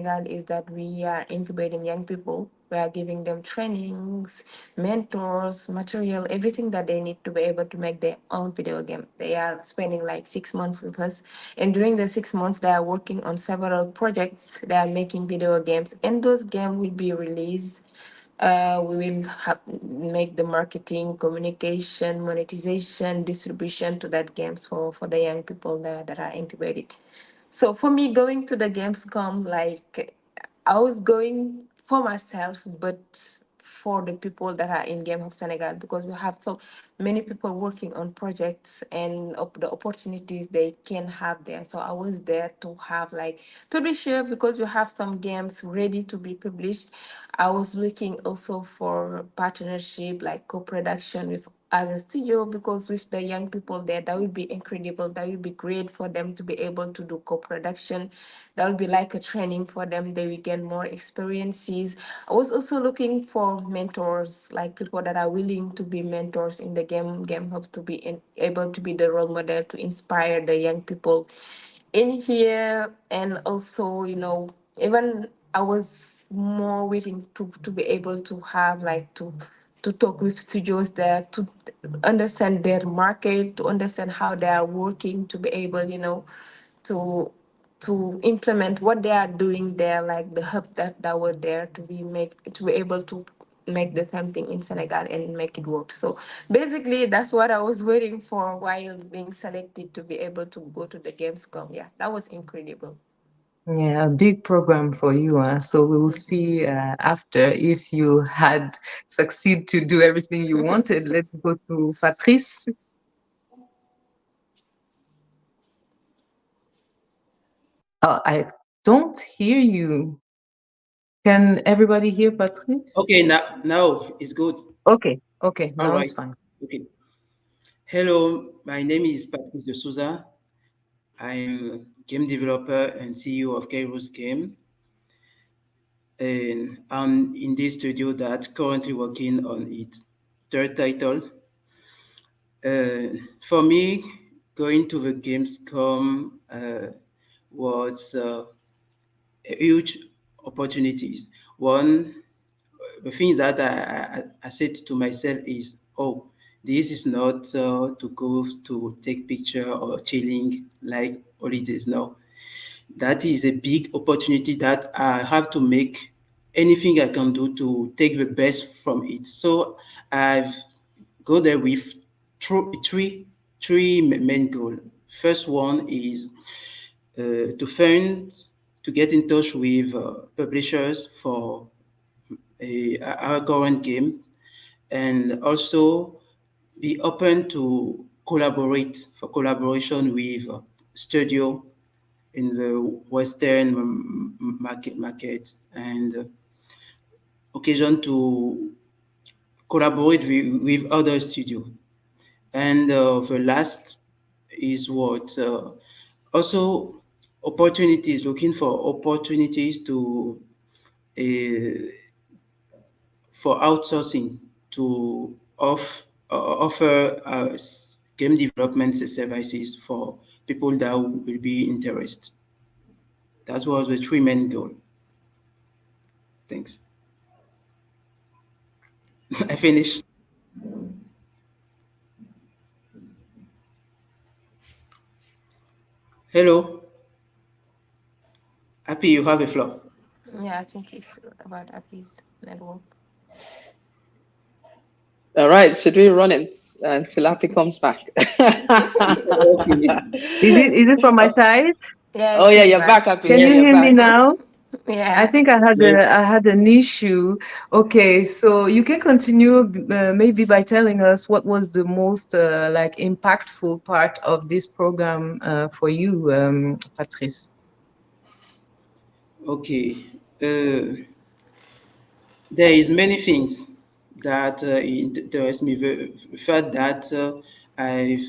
is that we are incubating young people. We are giving them trainings, mentors, material, everything that they need to be able to make their own video game. They are spending like 6 months with us. And during the 6 months, they are working on several projects. They are making video games. And those games will be released. We will make the marketing, communication, monetization, distribution to that games for the young people that are incubated. So for me, going to the Gamescom, like I was going for myself, but for the people that are in Game of Senegal, because we have so many people working on projects and the opportunities they can have there. So I was there to have like publisher, because we have some games ready to be published. I was looking also for partnership, like co-production with other studio, because with the young people there, that would be incredible. That would be great for them to be able to do co-production. That would be like a training for them. They will get more experiences. I was also looking for mentors, like people that are willing to be mentors in the game hubs, to be able to be the role model to inspire the young people in here. And also, even I was more willing to be able to have like to talk with studios there, to understand their market, to understand how they are working, to be able, to implement what they are doing there, like the hub that were there, to be able to make the same thing in Senegal and make it work. So basically, that's what I was waiting for while being selected to be able to go to the Gamescom. Yeah, that was incredible. Yeah, a big program for you. So we will see after if you had succeed to do everything you wanted. Let's go to Patrice. I don't hear you. Can everybody hear Patrice? Okay, now it's good. Okay, okay, All now it's right. fine. Okay. Hello, my name is Patrice de Souza. I'm game developer and CEO of Kairos Game, and I'm in this studio that's currently working on its third title. For me, going to the Gamescom was a huge opportunities. One, the thing that I said to myself is, oh, this is not to go to take picture or chilling like holidays. No, that is a big opportunity that I have to make anything I can do to take the best from it. So I've go there with three main goals. First one is to find to get in touch with publishers for our current game, and also be open to collaboration with studio in the Western market, and occasion to collaborate with other studios. And the last is what also opportunities, looking for opportunities to uh, for outsourcing to offer game development services for people that will be interested. That was the three main goal. Thanks. I finished. Hello, happy you have a floor. Yeah, I think it's about Apple's network. All right, should we run it until Happy comes back? Okay. Is it from my side? Yeah, Oh it's yeah, me you're back. back, Happy. Can Yeah, you you're hear me back. now? I Yeah. think Yes. I had an issue. Okay, so you can continue maybe by telling us what was the most like impactful part of this program for you, Patrice. Okay. There is many things that interest me. The fact that I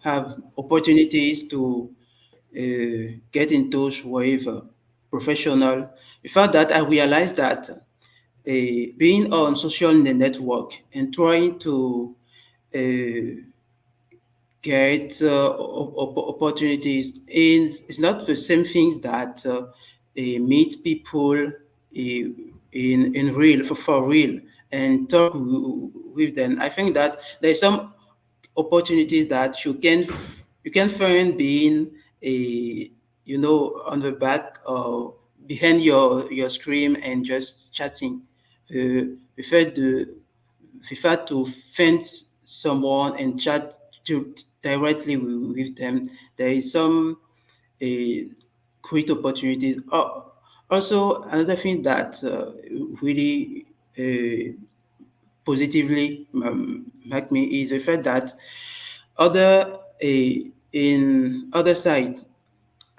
have opportunities to get in touch with professional. The fact that I realized that being on social network and trying to uh, get opportunities is not the same thing that meet people in real, for real, and talk with them. I think that there's some opportunities that you can find being a, on the back or behind your screen and just chatting. Prefer to find someone and chat directly with them. There is some great opportunities. Also, another thing that really positively mark me is the fact that other in other side,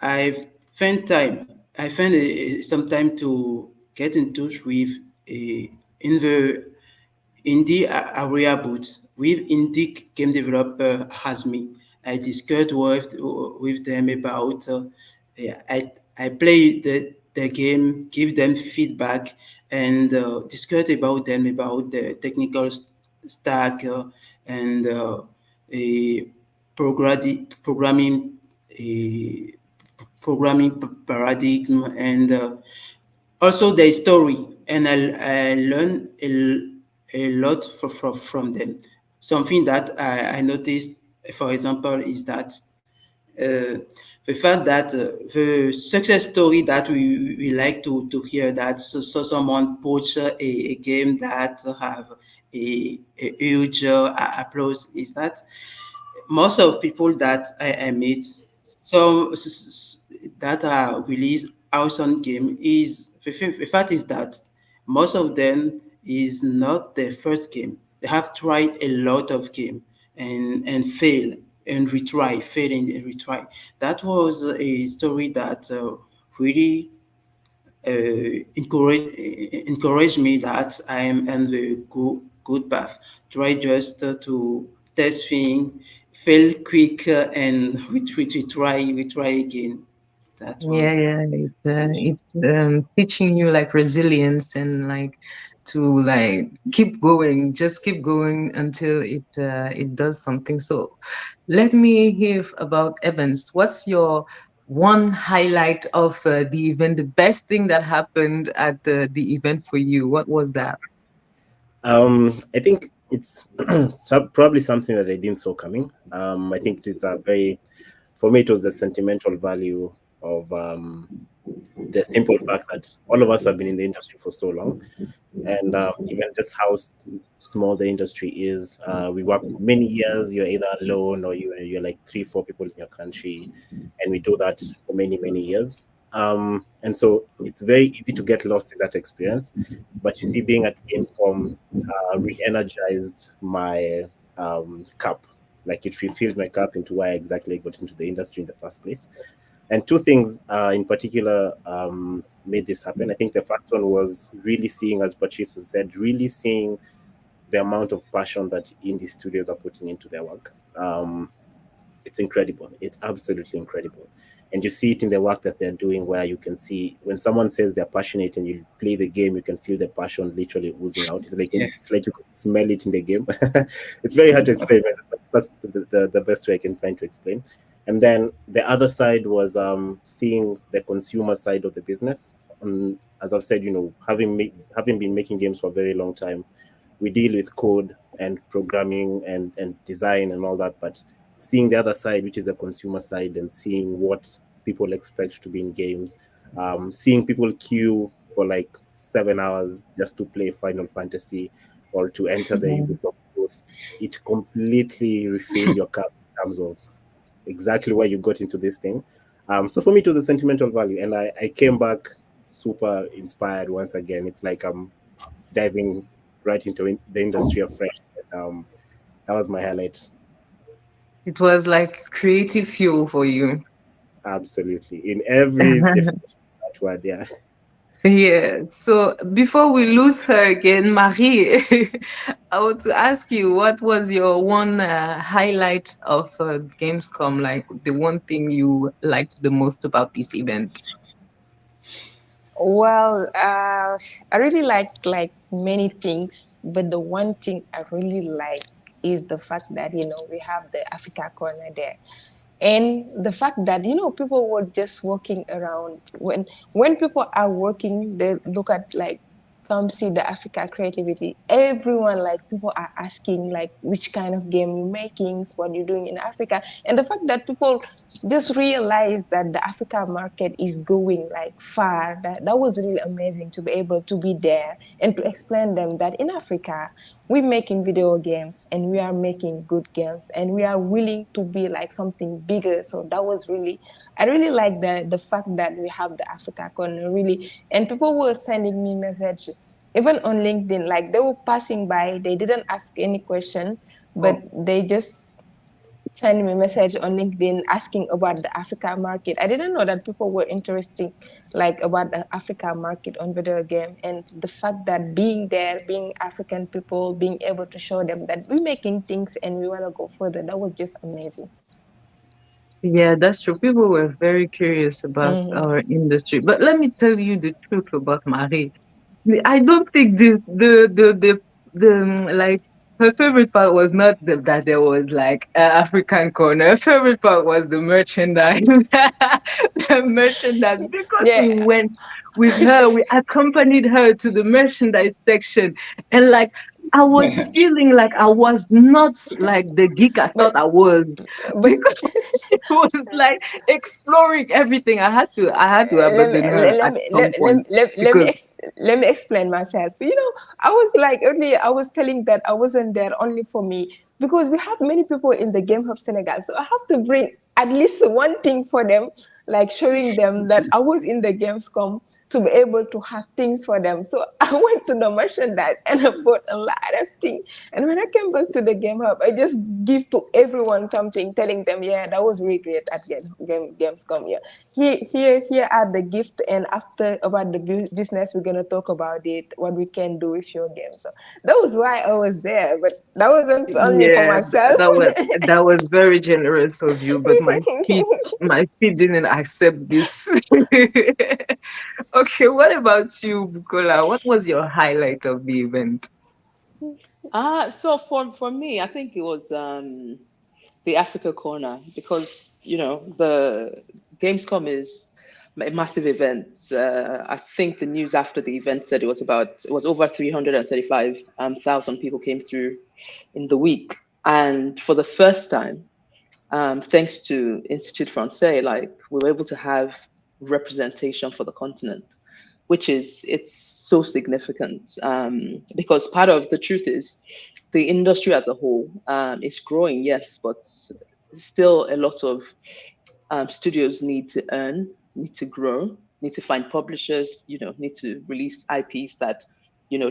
I've found time. I find some time to get in touch with in the indie area booth with indie game developer has me. I discussed with them about I play the game, give them feedback, and discuss about them about the technical stack and a programming a programming paradigm and also their story, and I learned a lot from them. Something that I noticed, for example, is that the fact that the success story that we like to hear, that so someone puts a game that have a huge applause, is that most of people that I meet, some that are released awesome game is the fact is that most of them is not their first game. They have tried a lot of game and fail and retry, fail and retry. That was a story that really encourage me that I am in the good path. Try just to test things, fail quick, and we try again. That Yeah, was yeah, it's teaching you like resilience and like to like keep going, just keep going until it does something. So let me hear about Evans. What's your one highlight of the event, the best thing that happened at the event for you? What was that? I think it's probably something that I didn't saw coming. I think it's a very, for me, it was the sentimental value of the simple fact that all of us have been in the industry for so long, and given just how small the industry is, we work for many years. You're either alone or you're like 3 4 people in your country, and we do that for many years. And so it's very easy to get lost in that experience. But you see, being at Gamescom re-energized my cup. Like it refilled my cup into why I exactly got into the industry in the first place. And two things in particular made this happen. I think the first one was really seeing, as Patrice has said, really seeing the amount of passion that indie studios are putting into their work. It's incredible. It's absolutely incredible. And you see it in the work that they're doing, where you can see when someone says they're passionate and you play the game, you can feel the passion literally oozing out. yeah. It's like you can smell it in the game. It's very hard to explain, but that's the best way I can find to explain. And then the other side was seeing the consumer side of the business. As I've said, having been making games for a very long time, we deal with code and programming and design and all that, but seeing the other side, which is the consumer side, and seeing what people expect to be in games, seeing people queue for like 7 hours just to play Final Fantasy or to enter the Ubisoft booth, it completely refills your cup in terms of exactly why you got into this thing. So for me, it was a sentimental value, and I came back super inspired once again. It's like I'm diving right into the industry afresh. That was my highlight. It was like creative fuel for you. Absolutely, in every definition of that word, yeah. Yeah. So before we lose her again, Marie, I want to ask you, what was your one highlight of Gamescom? Like the one thing you liked the most about this event? Well, I really like many things, but the one thing I really like is the fact that we have the Africa corner there. And the fact that, you know, people were just walking around. When people are working, they look at like, come see the Africa creativity. Everyone, like, people are asking like which kind of game you're making, what you're doing in Africa. And the fact that people just realize that the Africa market is going like far, that was really amazing to be able to be there and to explain them that in Africa we're making video games and we are making good games and we are willing to be like something bigger. So that was really, I really like the fact that we have the Africa corner really. And people were sending me message even on LinkedIn, like they were passing by, they didn't ask any question, but Oh, they just send me a message on LinkedIn asking about the Africa market. I didn't know that people were interested like about the Africa market on video game, and the fact that being there, being African people, being able to show them that we're making things and we want to go further, that was just amazing. yeah, that's true. People were very curious about Mm-hmm. our industry. But let me tell you the truth about Marie. I don't think like her favorite part was not that there was like an African corner. Her favorite part was the merchandise, the merchandise. Because we Yeah. went with her, we accompanied her to the merchandise section, and like I was feeling like I was not like the geek I but thought I was but because she was like exploring everything. I had to let me abandon her let at me some point let me because let me explain myself. You know, I was like earlier, I was telling that I wasn't there only for me because we have many people in the Game Hub Senegal, so I have to bring at least one thing for them, like showing them that I was in the Gamescom to be able to have things for them. So I went to the merchandise and I bought a lot of things. And when I came back to the Game Hub, I just give to everyone something, telling them, yeah, that was really great at Gamescom. Yeah, here are the gift, and after about the business, we're gonna talk about it, what we can do with your game. So that was why I was there, but that wasn't only for yeah, myself. that was very generous of you, but my feet didn't accept this. Okay, what about you, Bukola? What was your highlight of the event? So for me, I think it was the Africa corner because the Gamescom is a massive event. I think the news after the event said it was over 335,000 people came through in the week, and for the first time, thanks to Institut Francais, like we were able to have representation for the continent, which is it's so significant because part of the truth is the industry as a whole is growing, yes, but still a lot of studios need to earn, need to grow, need to find publishers, need to release IPs that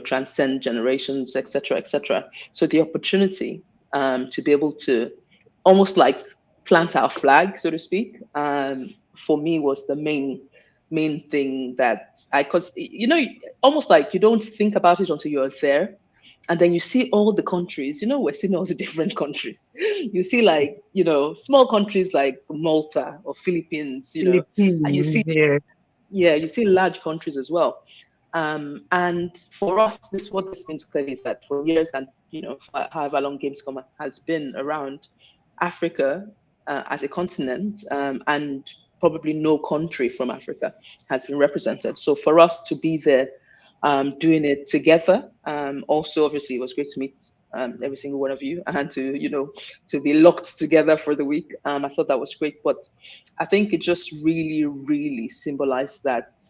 transcend generations, etc., etc. So the opportunity to be able to almost like plant our flag, so to speak, for me was the main thing that because almost like you don't think about it until you're there, and then you see all the countries. We're seeing all the different countries. You see, like, small countries like Malta or Philippines, and you Philippines, see, yeah. yeah, you see large countries as well. And for us, what this means clearly is that for years, and for however long Gamescom has been around, Africa as a continent, and probably no country from Africa has been represented. So for us to be there, doing it together, also obviously it was great to meet every single one of you and to be locked together for the week. I thought that was great, but I think it just really, really symbolized that.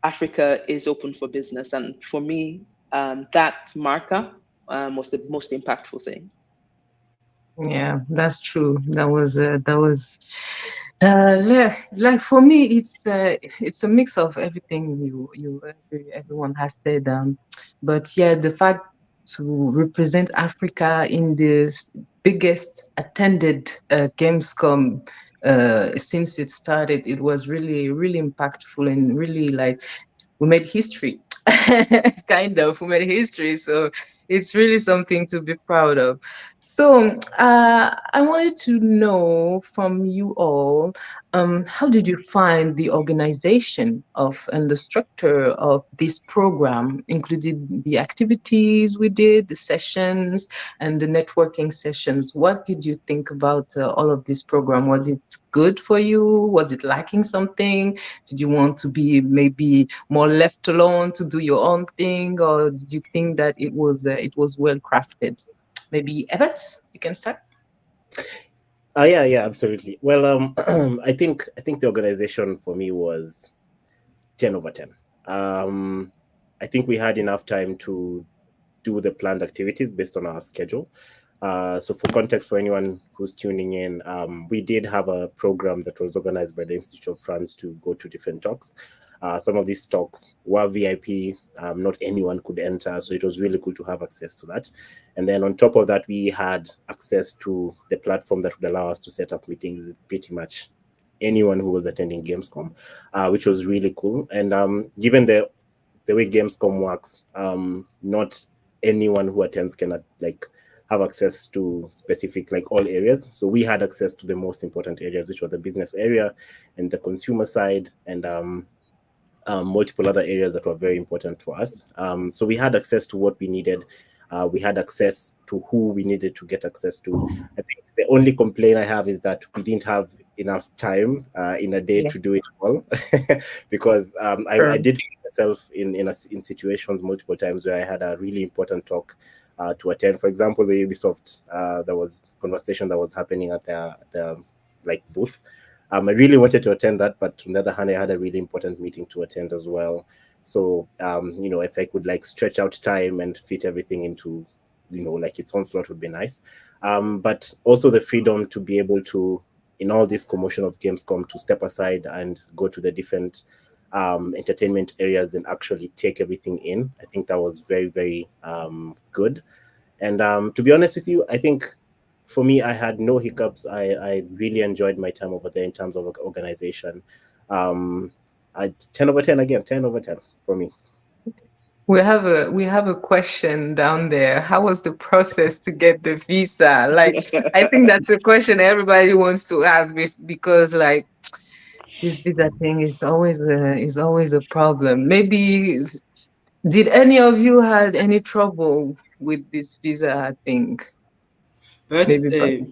Africa is open for business. And for me, that marker was the most impactful thing. Yeah, that's true. Like for me, it's a mix of everything everyone has said. But yeah, the fact to represent Africa in this biggest attended Gamescom since it started, it was really really impactful and really like we made history. Kind of, we made history. So it's really something to be proud of. So I wanted to know from you all, how did you find the organization of and the structure of this program, including the activities we did, the sessions, and the networking sessions? What did you think about all of this program? Was it good for you? Was it lacking something? Did you want to be maybe more left alone to do your own thing, or did you think that it was well crafted? Maybe Ebert, you can start. Yeah, yeah, absolutely. Well, I think the organization for me was 10/10. Um, I think we had enough time to do the planned activities based on our schedule. So, for context, for anyone who's tuning in, we did have a program that was organized by the Institute of France to go to different talks. Some of these talks were VIP, not anyone could enter, so it was really cool to have access to that. And then on top of that, we had access to the platform that would allow us to set up meetings with pretty much anyone who was attending Gamescom, which was really cool. And given the way Gamescom works, not anyone who attends can like have access to specific like all areas. So we had access to the most important areas, which were the business area and the consumer side, and multiple other areas that were very important for us. So we had access to what we needed. We had access to who we needed to get access to. I think the only complaint I have is that we didn't have enough time in a day Yeah, to do it all, because I sure. did find myself in situations multiple times where I had a really important talk to attend. For example, the Ubisoft, there was conversation that was happening at the like booth. I really wanted to attend that, but on the other hand, I had a really important meeting to attend as well. So, if I could like stretch out time and fit everything into, like its own slot would be nice. But also the freedom to be able to, in all this commotion of Gamescom, to step aside and go to the different entertainment areas and actually take everything in. I think that was very, very good. And to be honest with you, I think for me, I had no hiccups. I really enjoyed my time over there in terms of organization. Um, 10/10 again, 10/10 for me. We have a question down there. How was the process to get the visa? Like, I think that's a question everybody wants to ask because like this visa thing is always a problem. Maybe did any of you had any trouble with this visa thing? But Maybe, but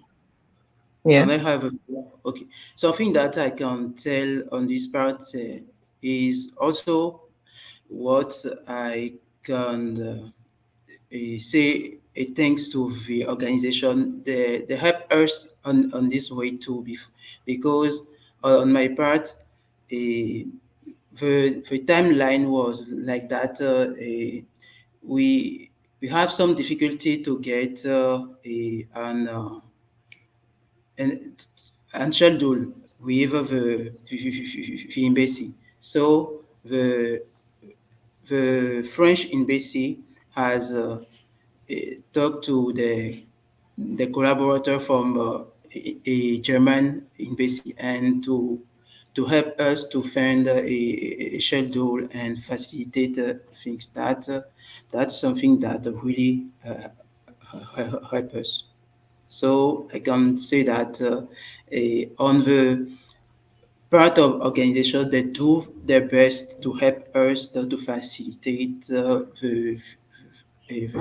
yeah. can I have a okay? Something that I can tell on this part is also what I can say thanks to the organization. They help us on this way too, because on my part, the timeline was like that. We we have some difficulty to get an and schedule with the embassy. So the French embassy has talked to the collaborator from a German embassy and to help us to find a schedule and facilitate things that's something that really help us. So I can say that on the part of organization, they do their best to help us to facilitate the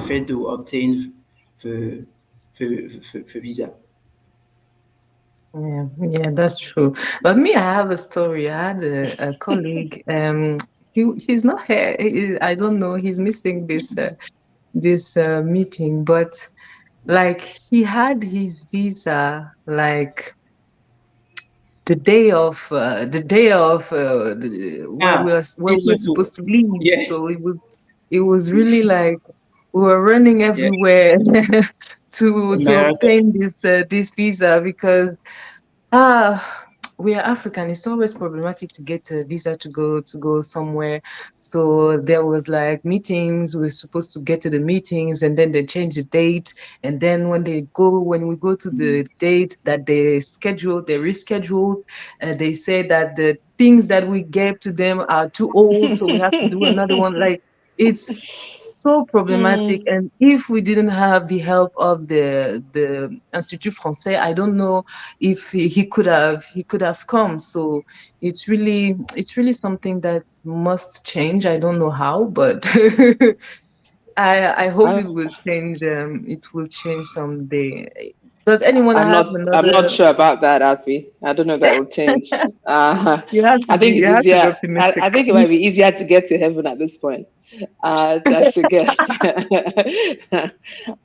fact to obtain the, the visa. Yeah, yeah, that's true. But me, I have a story. I had a colleague. He's not here. I don't know. He's missing this meeting. But like, he had his visa like Ah, where we it's so were cool. supposed to leave. Yes, So it was really like we were running yes, everywhere to marathon. obtain this visa because Ah, we are African. It's always problematic to get a visa to go somewhere. So there was like meetings. We were supposed to get to the meetings, and then they change the date. And then when we go to the date that they rescheduled. They say that the things that we gave to them are too old, so we have to do another one. Like it's so problematic. And if we didn't have the help of the Institut Français, I don't know if he could have come. So it's really something that must change. I don't know how, but I hope I, it will change. It will change someday. Does anyone have I'm not another? sure about that, Alfie. I don't know if that will change. I think it's You have to be easier. optimistic. I think it might be easier to get to heaven at this point. That's a guess.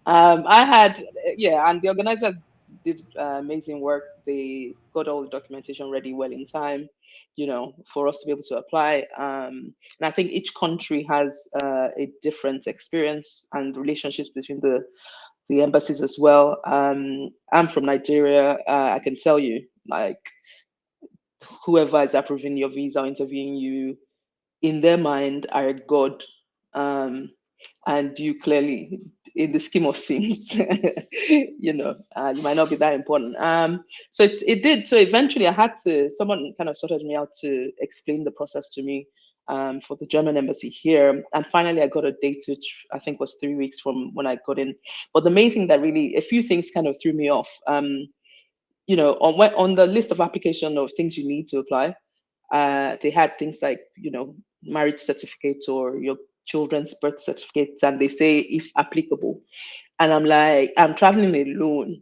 I had, yeah, and the organizer did amazing work. They got all the documentation ready well in time, for us to be able to apply. And I think each country has a different experience and relationships between the embassies as well. I'm from Nigeria. I can tell you, like, whoever is approving your visa or interviewing you, in their mind, are a god. And you clearly, in the scheme of things, you might not be that important. So it did. So eventually, someone kind of sorted me out to explain the process to me. For the German embassy here. And finally, I got a date, which I think was 3 weeks from when I got in. But the main thing that really, a few things kind of threw me off. On the list of application of things you need to apply, they had things like, marriage certificate or your children's birth certificates, and they say if applicable. And I'm like, I'm traveling alone.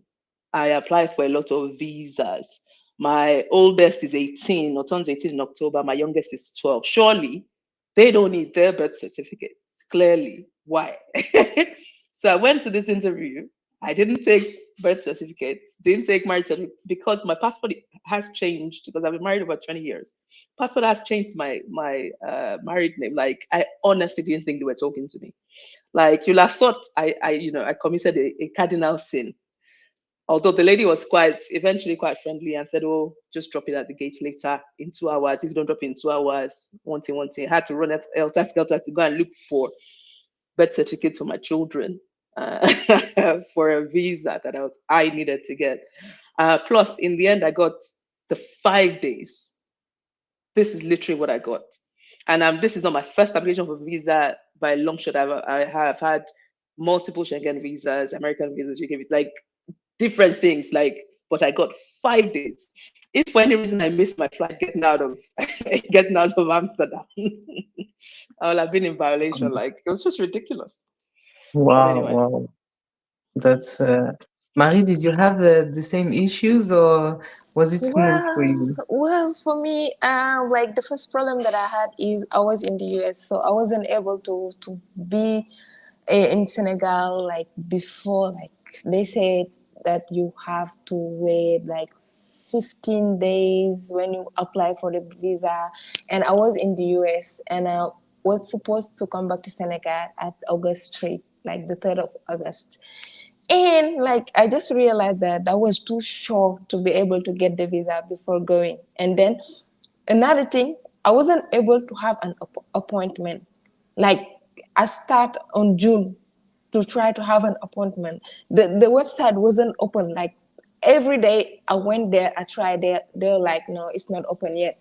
I apply for a lot of visas. My oldest is 18 or turns 18 in October. My youngest is 12. Surely they don't need their birth certificates. Clearly. Why? So I went to this interview. I didn't take birth certificates, didn't take marriage certificate because my passport has changed because I've been married over 20 years. Passport has changed my married name. Like, I honestly didn't think they were talking to me. Like, you'll have thought I committed a cardinal sin. Although the lady was eventually quite friendly and said, "Oh, just drop it at the gate later in 2 hours. If you don't drop it in 2 hours, one thing. I had to run at elter skelter to go and look for birth certificates for my children for a visa that I needed to get. Plus, in the end, I got the 5 days. This is literally what I got. And this is not my first application for visa by a long shot. I have had multiple Schengen visas, American visas, UK visas, like different things. But I got 5 days. If for any reason I missed my flight getting out of Amsterdam, I would have been in violation. Like, it was just ridiculous. But Wow, anyway. wow. That's Marie, did you have the same issues or was it smooth for you? Well, for me, like the first problem that I had is I was in the US, so I wasn't able to be in Senegal like before. Like they said that you have to wait like 15 days when you apply for the visa, and I was in the US and I was supposed to come back to Senegal at August 3, like the 3rd of August. And like I just realized that I was too short to be able to get the visa before going. And then another thing, I wasn't able to have an appointment. Like I start on June to try to have an appointment. The website wasn't open. Like every day I went there, I tried there. They're like, no, it's not open yet.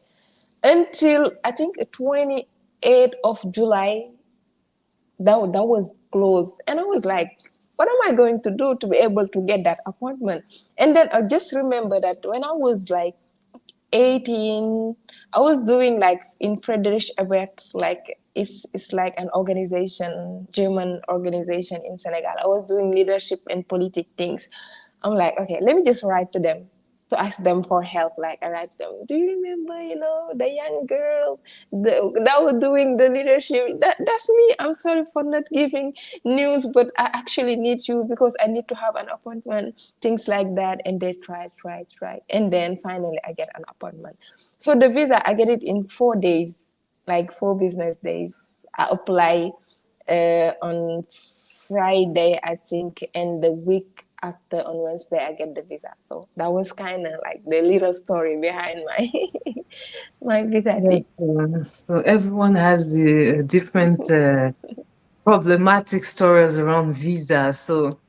Until I think 28th of July, that was closed. And I was like, what am I going to do to be able to get that appointment? And then I just remember that when I was like 18, I was doing like in Friedrich Ebert, like it's like an organization, German organization in Senegal. I was doing leadership and politic things. I'm like, okay, let me just write to them to ask them for help. Like I write them, do you remember, the young girl that was doing the leadership? That's me. I'm sorry for not giving news, but I actually need you because I need to have an appointment, things like that. And they tried. And then finally I get an appointment. So the visa, I get it in 4 days, like 4 business days. I apply on Friday, I think, and the week after on Wednesday, I get the visa. So that was kind of like the little story behind my my visa thing. Yes, so everyone has different problematic stories around visa. So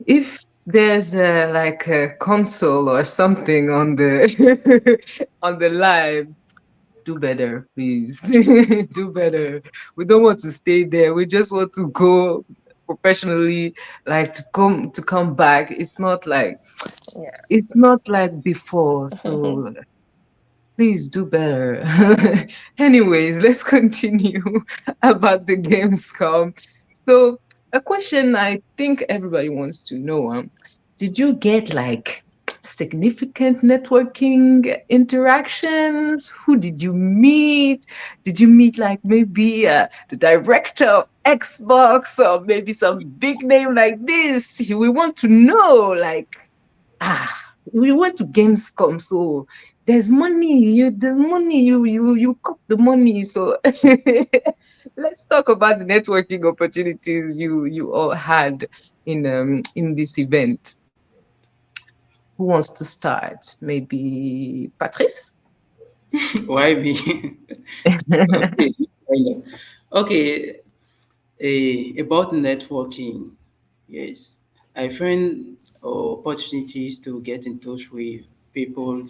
if there's like a console or something on the on the live, do better, please. Do better. We don't want to stay there. We just want to go professionally, like to come back. Yeah. It's not like before. So please do better. Anyways, let's continue about the Gamescom. So, a question I think everybody wants to know, did you get like significant networking interactions? Who did you meet? Did you meet like maybe the director of Xbox or maybe some big name like this? We want to know, like, ah, we went to Gamescom, so there's money, you cop the money. So let's talk about the networking opportunities you all had in this event. Who wants to start? Maybe Patrice? Why me? Okay. I know. Okay. About networking, yes, I find opportunities to get in touch with people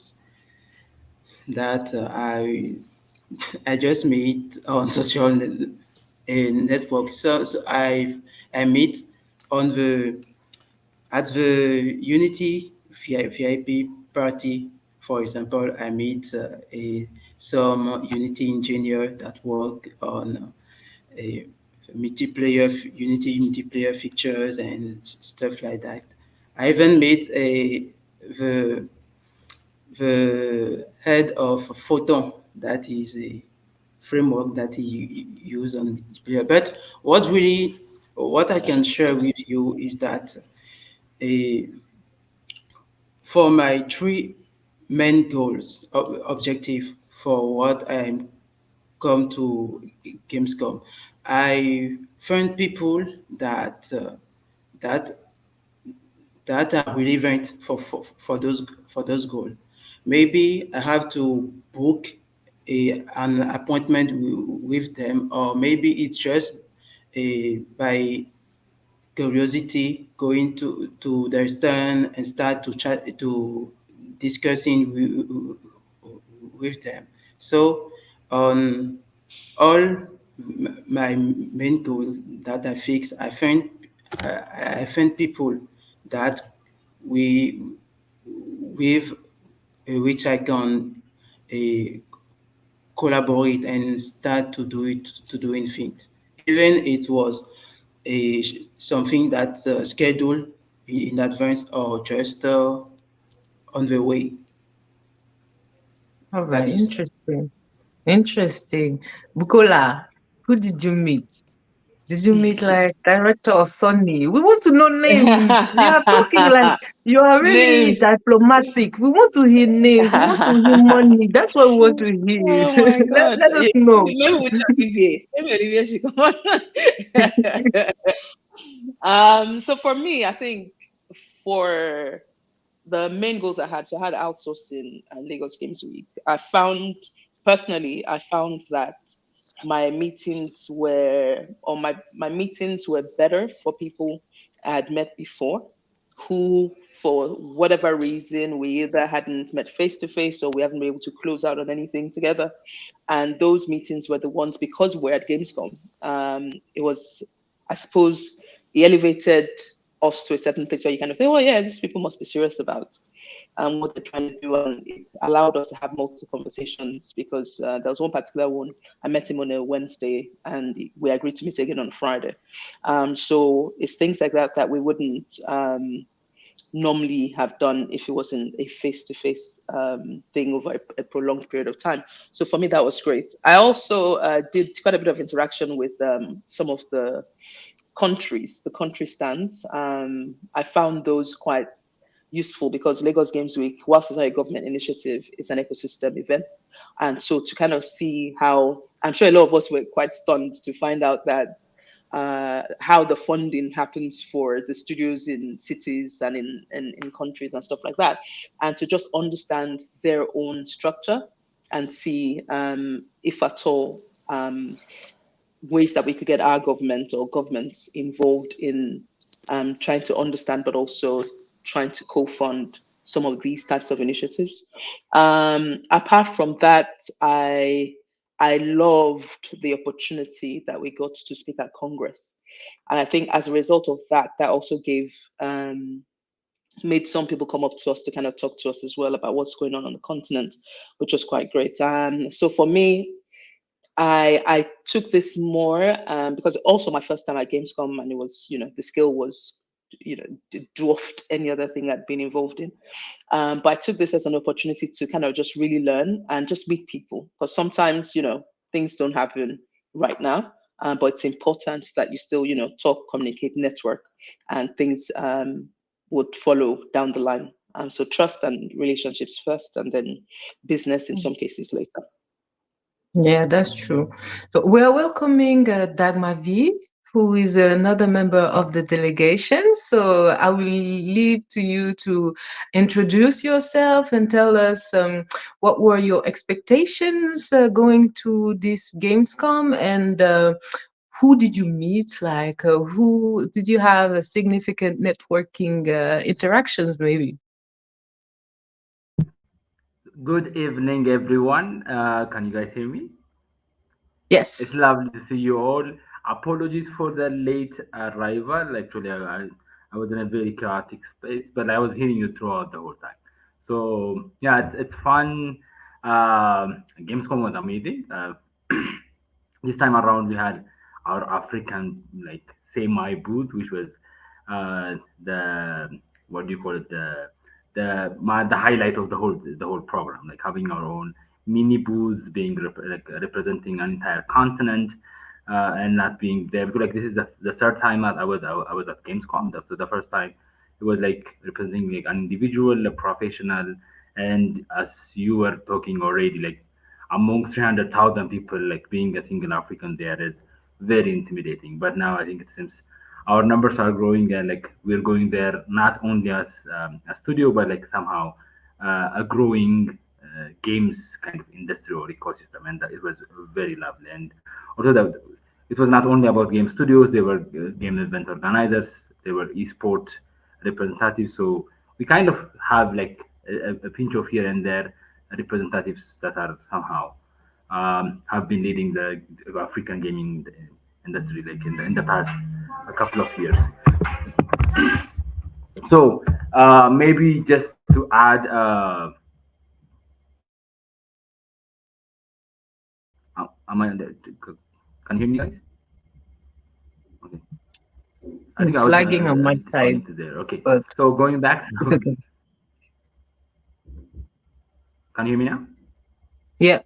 that I just meet on social network. So I meet on the at the Unity VIP party. For example, I meet some Unity engineer that work on a Unity multiplayer features and stuff like that. I even met the the head of Photon, that is a framework that he use on multiplayer. But what I can share with you is that a for my three main goals, objective for what I'm come to Gamescom, I find people that that are relevant for those goals. Maybe I have to book an appointment with them, or maybe it's just by curiosity going to their stand and start to chat to discussing with them. So on all my main goal that I fix, I find people that we with which I can uh, collaborate and start to doing things. Even it was something that scheduled in advance or just on the way. All That right, is interesting. Interesting. Bukola, who did you meet? Did you meet like director of Sony? We want to know names. You are talking like you are really Names. diplomatic. We want to hear names. We want to hear money. That's what we want to Oh hear. my God. Let us know. Maybe with Olivier. Maybe Olivier should come on. So for me, I think for the main goals I had, so I had outsourcing and Lagos Games Week. I found that my meetings were, or my meetings were better for people I had met before, who, for whatever reason, we either hadn't met face to face or we haven't been able to close out on anything together. And those meetings were the ones, because we're at Gamescom. It was, I suppose, it elevated us to a certain place where you kind of think, oh yeah, these people must be serious about what they're trying to do, and it allowed us to have multiple conversations, because there was one particular one. I met him on a Wednesday and we agreed to meet again on Friday. So it's things like that that we wouldn't normally have done if it wasn't a face-to-face thing over a prolonged period of time. So for me, that was great. I also did quite a bit of interaction with some of the countries, the country stands. I found those quite useful, because Lagos Games Week, whilst it's not a government initiative, it's an ecosystem event. And so to kind of see how, I'm sure a lot of us were quite stunned to find out that how the funding happens for the studios in cities and in countries and stuff like that, and to just understand their own structure and see if at all ways that we could get our government or governments involved in trying to understand, but also trying to co-fund some of these types of initiatives. Apart from that, I loved the opportunity that we got to speak at Congress. And I think as a result of that, that also made some people come up to us to kind of talk to us as well about what's going on the continent, which was quite great. So for me, I took this more because also my first time at Gamescom, and it was, the skill was, dwarfed any other thing I'd been involved in. But I took this as an opportunity to kind of just really learn and just meet people, because sometimes, things don't happen right now, but it's important that you still, talk, communicate, network, and things would follow down the line. So trust and relationships first, and then business in some cases later. Yeah, that's true. So we are welcoming Dagmar V, who is another member of the delegation. So I will leave to you to introduce yourself and tell us what were your expectations going to this Gamescom, and who did you meet? Like, who did you have a significant networking interactions, maybe? Good evening, everyone. Can you guys hear me? Yes. It's lovely to see you all. Apologies for the late arrival. Actually, I was in a very chaotic space, but I was hearing you throughout the whole time. So yeah, it's fun. Gamescom was amazing. This time around, we had our African semi booth, which was the what do you call it, the highlight of the whole program, like having our own mini booths, being representing an entire continent, and not being there because this is the third time that I was at Gamescom. So the first time it was representing an individual, a professional, and as you were talking already, amongst 300,000 people, being a single African there is very intimidating. But now I think it seems our numbers are growing, and we're going there not only as a studio, but somehow a growing games kind of industry or ecosystem, and that it was very lovely. And also that it was not only about game studios; they were game event organizers, they were esport representatives. So we kind of have a pinch of here and there representatives that are somehow have been leading the African gaming industry in the past a couple of years. So maybe just to add, am I? Can you hear me, guys? Okay. I think It's I was lagging on my side, disconnected there. Okay. but So going back, it's okay. can you hear me now? Yeah.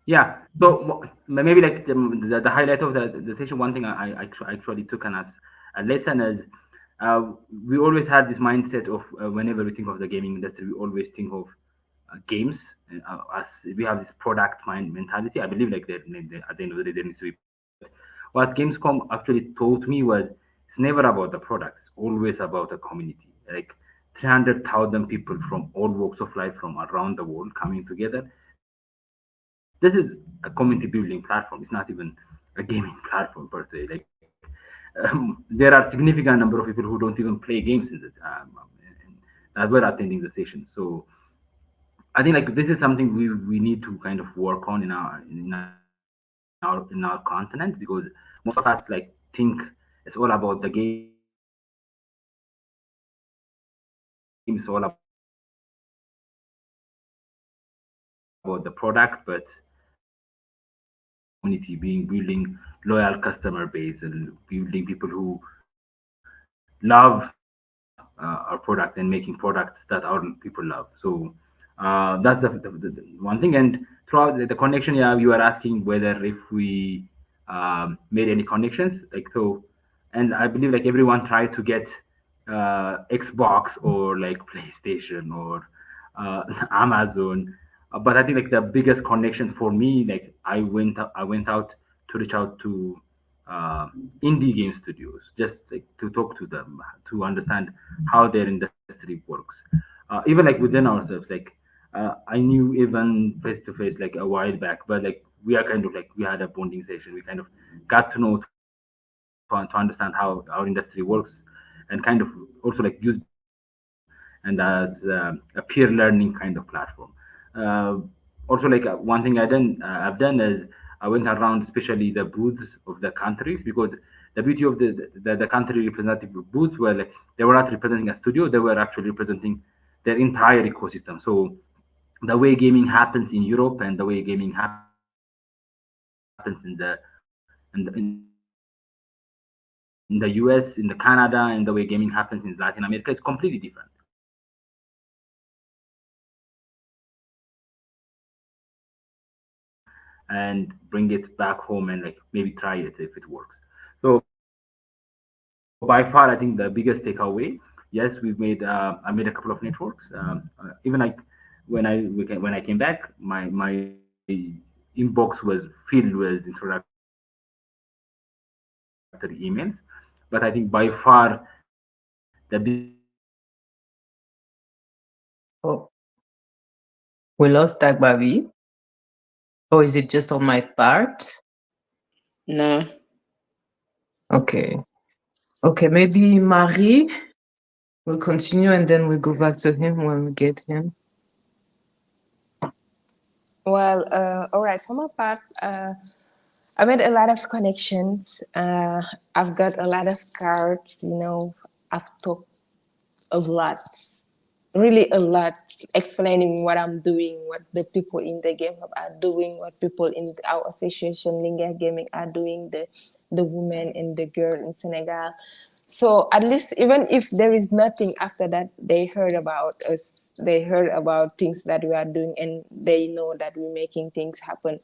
Yeah. So maybe the highlight of the session, one thing I actually took as a lesson is we always had this mindset of whenever we think of the gaming industry, we always think of games as we have this product mind mentality. I believe at the end of the day there needs to be, but what Gamescom actually taught me was it's never about the products, always about a community. 300,000 people from all walks of life from around the world coming together. This is a community building platform. It's not even a gaming platform per se. There are significant number of people who don't even play games as well attending the session. So I think this is something we need to kind of work on in our continent, because most of us think it's all about the game, it's all about the product, but community, being building loyal customer base and building people who love our product and making products that our people love. So that's the one thing. And throughout the connection, yeah, you are asking whether if we made any connections, and I believe everyone tried to get Xbox or PlayStation or Amazon. But I think the biggest connection for me, I went out to reach out to indie game studios, just to talk to them, to understand how their industry works. Even within ourselves, I knew even face to face a while back, but we are kind of we had a bonding session. We kind of got to know, to understand how our industry works, and kind of also use and as a peer learning kind of platform. Also, like one thing I've done is I went around, especially the booths of the countries, because the beauty of the country representative booths were like they were not representing a studio; they were actually representing their entire ecosystem. So the way gaming happens in Europe and the way gaming happens in the US, in the Canada, and the way gaming happens in Latin America is completely different. And bring it back home and like maybe try it if it works. So by far, I think the biggest takeaway, yes, I made a couple of networks. Even like when I came back, my inbox was filled with introductory emails. But I think by far the biggest takeaway Oh, we lost Dagbavi. Or is it just on my part? No. Okay. Okay, maybe Marie will continue and then we go back to him when we get him. Well, all right. For my part, I made a lot of connections. I've got a lot of cards. I've talked a lot, really a lot, explaining what I'm doing, what the people in the game hub are doing, what people in our association Linga Gaming are doing, the women and the girl in Senegal. So at least even if there is nothing after that, they heard about us. They heard about things that we are doing, and they know that we're making things happen.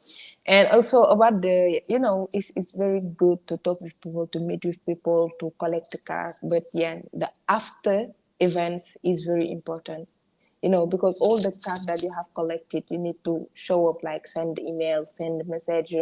And also about it's very good to talk with people, to meet with people, to collect the cards. But yeah, the after events is very important, because all the cards that you have collected, you need to show up, like send email, send message,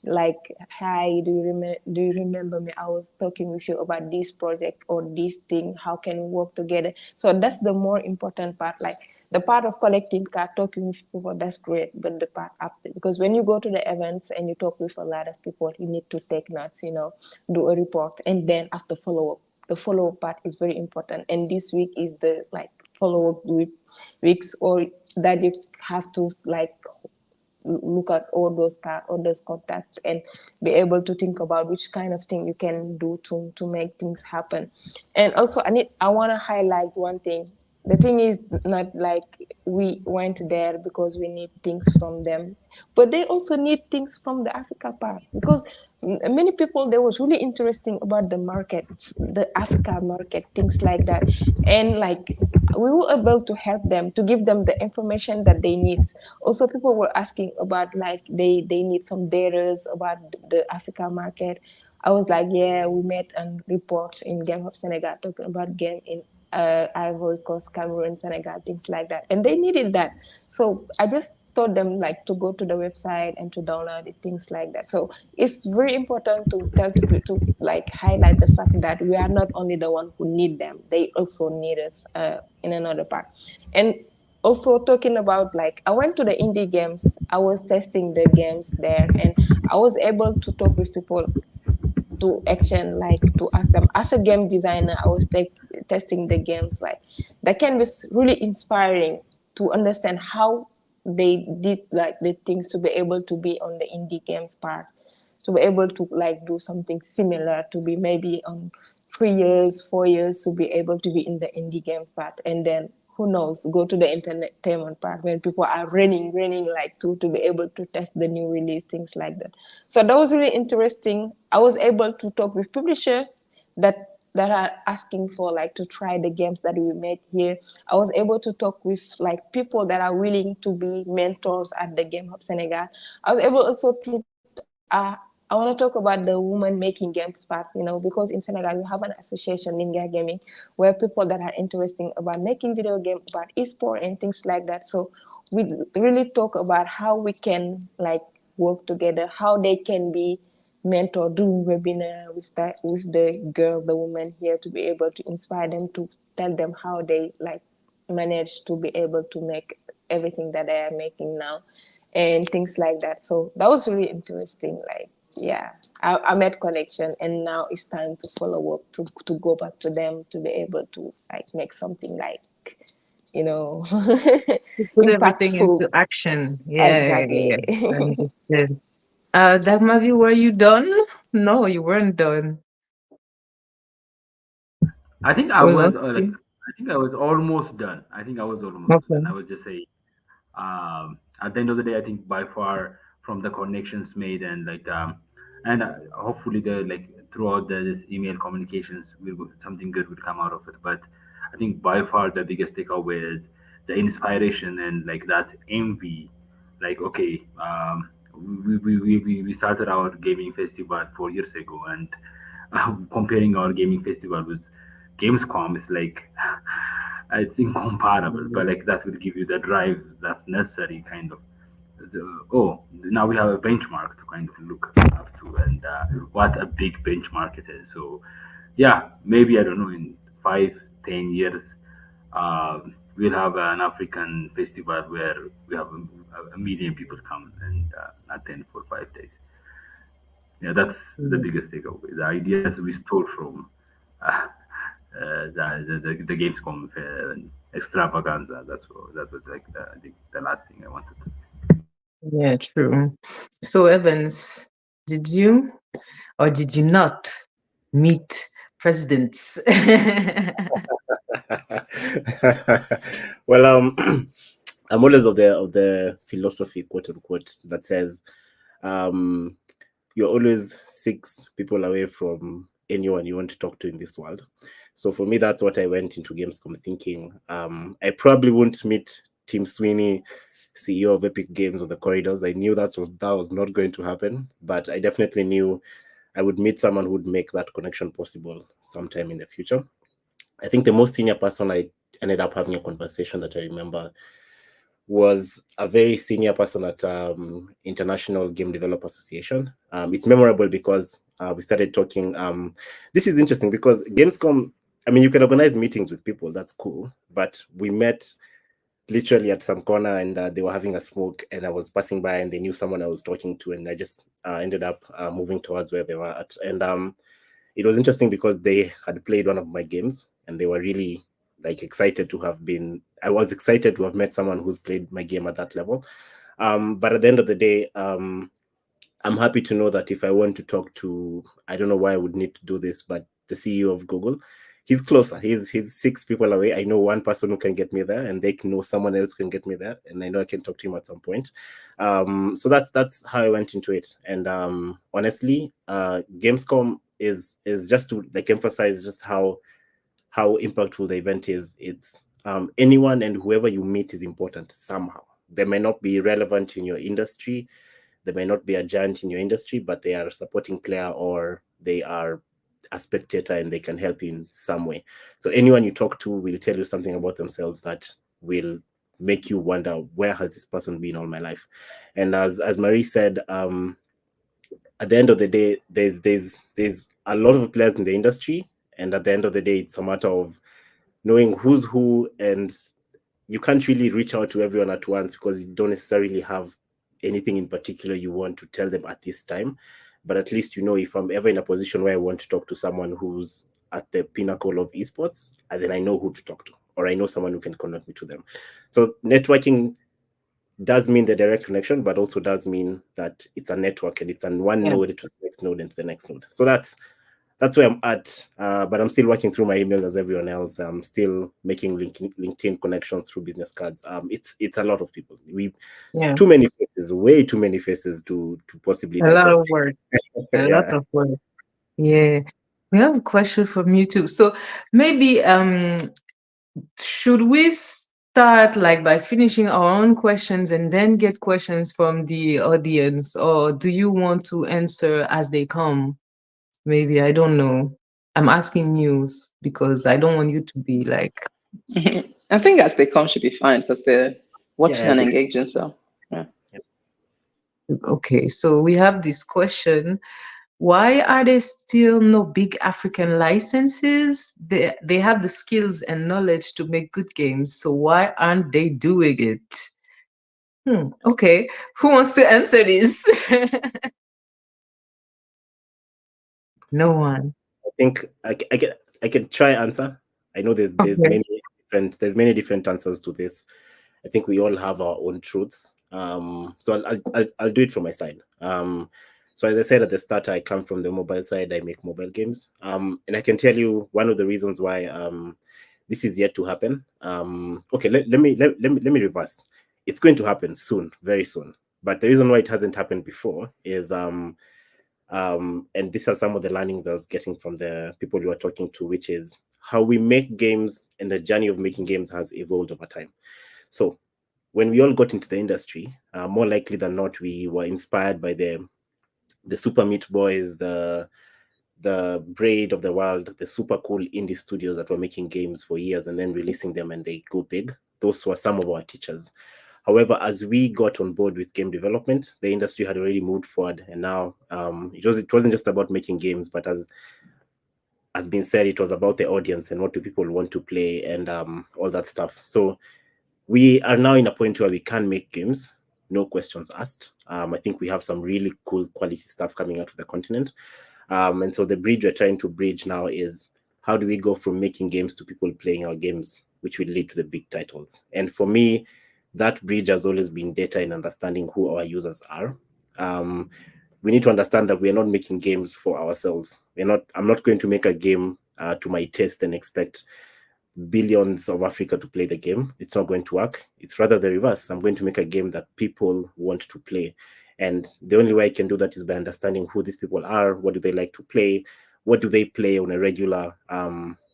like, hi, do you remember me? I was talking with you about this project or this thing. How can we work together? So that's the more important part. Like the part of collecting card, talking with people, that's great. But the part after, because when you go to the events and you talk with a lot of people, you need to take notes, do a report, and then after follow up. The follow-up part is very important, and this week is the like follow-up weeks, or that you have to like look at all those contacts and be able to think about which kind of thing you can do to make things happen. And also I want to highlight one thing. The thing is not like we went there because we need things from them, but they also need things from the Africa part, because many people, they was really interesting about the market, the Africa market, things like that. And like we were able to help them, to give them the information that they need. Also people were asking about like they need some data about the Africa market. I was like, yeah, we made a report in Game of Senegal talking about game in Ivory Coast, Cameroon, Senegal, things like that, and they needed that. So I just told them like to go to the website and to download it, things like that. So it's very important to tell people, to like highlight the fact that we are not only the one who need them, they also need us in another part. And also talking about, like, I went to the indie games, I was testing the games there, and I was able to talk with people, to action, like to ask them. As a game designer, I was testing the games, like that can be really inspiring to understand how they did like the things to be able to be on the indie games part, to be able to like do something similar, to be maybe on 3 years, 4 years, to be able to be in the indie game part, and then who knows, go to the entertainment part when people are running like to be able to test the new release, things like that. So that was really interesting. I was able to talk with publishers that are asking for like to try the games that we made here. I was able to talk with like people that are willing to be mentors at the Game of Senegal. I was able also to I want to talk about the woman making games part, because in Senegal we have an association, Linga Gaming, where people that are interested about making video games, about esport and things like that. So we really talk about how we can like work together, how they can be mentor, doing webinar with the girl, the woman here, to be able to inspire them, to tell them how they like manage to be able to make everything that they are making now and things like that. So that was really interesting. Like, yeah, I made connection, and now it's time to follow up, to go back to them, to be able to like make something like you know, To put everything into impactful. action. Yeah, Exactly. understood. Dagmavi, were you done? No, you weren't done. I think I We was lost like, you. I think I was almost done. I think I was almost done. Okay. I was just saying, at the end of the day, I think by far from the connections made and and hopefully the like throughout this email communications, something good will come out of it. But I think by far the biggest takeaway is the inspiration and like that envy. Like, okay, we started our gaming festival 4 years ago, and comparing our gaming festival with Gamescom is like it's incomparable. But like that will give you the drive that's necessary, kind of. Oh, now we have a benchmark to kind of look up to, and what a big benchmark it is. So, yeah, maybe I don't know, in 5, 10 years, we'll have an African festival where we have a million people come and attend for 5 days. Yeah, that's the Mm. biggest takeaway. The ideas we stole from the Gamescom extravaganza. That was like I think the last thing I wanted to say. Yeah, true. So, Evans, did you or did you not meet presidents? Well, I'm always of the philosophy, quote unquote, that says um, you're always 6 people away from anyone you want to talk to in this world. So for me, that's what I went into Gamescom thinking. I probably won't meet Tim Sweeney, CEO of Epic Games, on the corridors. I knew that was not going to happen, but I definitely knew I would meet someone who would make that connection possible sometime in the future. I think the most senior person I ended up having a conversation that I remember was a very senior person at International Game Developer Association. It's memorable because we started talking. This is interesting because Gamescom, I mean, you can organize meetings with people, that's cool, but we met literally at some corner, and they were having a smoke, and I was passing by and they knew someone I was talking to, and I just ended up moving towards where they were at. And it was interesting because they had played one of my games and they were really like excited to have been. I was excited to have met someone who's played my game at that level. But at the end of the day, I'm happy to know that if I want to talk to, I don't know why I would need to do this, but the CEO of Google, he's closer. He's 6 people away. I know one person who can get me there, and they know someone else can get me there, and I know I can talk to him at some point. So that's how I went into it. And honestly, Gamescom is just to like emphasize just how impactful the event is. It's anyone and whoever you meet is important somehow. They may not be relevant in your industry, they may not be a giant in your industry, but they are a supporting player or they are a spectator and they can help in some way. So anyone you talk to will tell you something about themselves that will make you wonder, where has this person been all my life? And as Marie said, at the end of the day, there's a lot of players in the industry, and at the end of the day, it's a matter of knowing who's who, and you can't really reach out to everyone at once because you don't necessarily have anything in particular you want to tell them at this time. But at least, if I'm ever in a position where I want to talk to someone who's at the pinnacle of esports, and then I know who to talk to, or I know someone who can connect me to them. So networking does mean the direct connection, but also does mean that it's a network and it's on one Yeah. node to the next node and to the next node. So that's where I'm at, but I'm still working through my emails as everyone else. I'm still making LinkedIn connections through business cards. It's a lot of people. Yeah. Too many faces, way too many faces to possibly A lot digest. of work. A lot Yeah. of work. Yeah. We have a question from you too. So maybe should we start like by finishing our own questions and then get questions from the audience, or do you want to answer as they come? Maybe, I don't know. I'm asking you because I don't want you to be like, I think as they come should be fine because they're watching I and agree. engaging. So, yeah. okay, so we have this question. Why are there still no big African licenses? They have the skills and knowledge to make good games, so why aren't they doing it? Okay, who wants to answer this? No one. I think I can try answer. I know there's Okay. many many different answers to this. I think we all have our own truths. So I'll do it from my side. So as I said at the start, I come from the mobile side. I make mobile games, and I can tell you one of the reasons why this is yet to happen. Okay, let me reverse. It's going to happen soon, very soon. But the reason why it hasn't happened before is and these are some of the learnings I was getting from the people you were talking to, which is how we make games, and the journey of making games has evolved over time. So when we all got into the industry, more likely than not, we were inspired by the Super Meat Boys, the Braid of the world, the super cool indie studios that were making games for years and then releasing them and they go big. Those were some of our teachers. However, as we got on board with game development, the industry had already moved forward, and now it wasn't just about making games, but as been said, it was about the audience and what do people want to play and all that stuff. So we are now in a point where we can make games, no questions asked. I think we have some really cool quality stuff coming out of the continent. And so the bridge we're trying to bridge now is how do we go from making games to people playing our games, which will lead to the big titles. And for me, that bridge has always been data and understanding who our users are. We need to understand that we are not making games for ourselves. I'm not going to make a game to my taste and expect billions of Africa to play the game. It's not going to work. It's rather the reverse. I'm going to make a game that people want to play. And the only way I can do that is by understanding who these people are, what do they like to play, what do they play on a regular,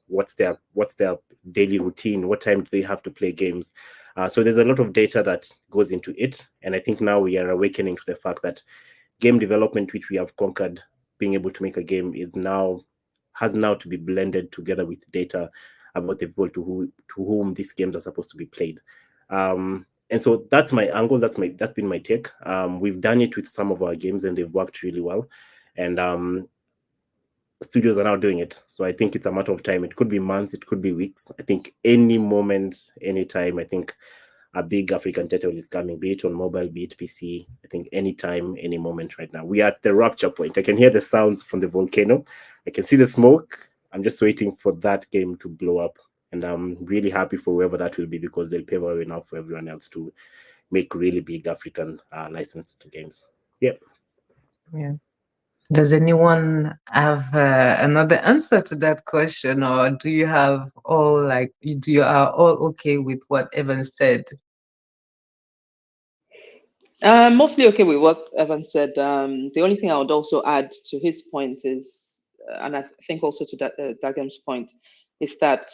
what's their daily routine, what time do they have to play games. So there's a lot of data that goes into it. And I think now we are awakening to the fact that game development, which we have conquered, being able to make a game, has now to be blended together with data about the people to whom these games are supposed to be played. And so that's my angle. That's been my take. We've done it with some of our games and they've worked really well. And studios are now doing it. So I think it's a matter of time. It could be months, it could be weeks. I think any moment, any time, I think a big African title is coming, be it on mobile, be it PC. I think anytime, any moment right now. We are at the rapture point. I can hear the sounds from the volcano. I can see the smoke. I'm just waiting for that game to blow up. And I'm really happy for whoever that will be because they'll pave a way now for everyone else to make really big African licensed games. Yeah. Yeah. Does anyone have another answer to that question, or do you are all okay with what Evan said? Mostly okay with what Evan said. The only thing I would also add to his point is, and I think also to Dagem's point, is that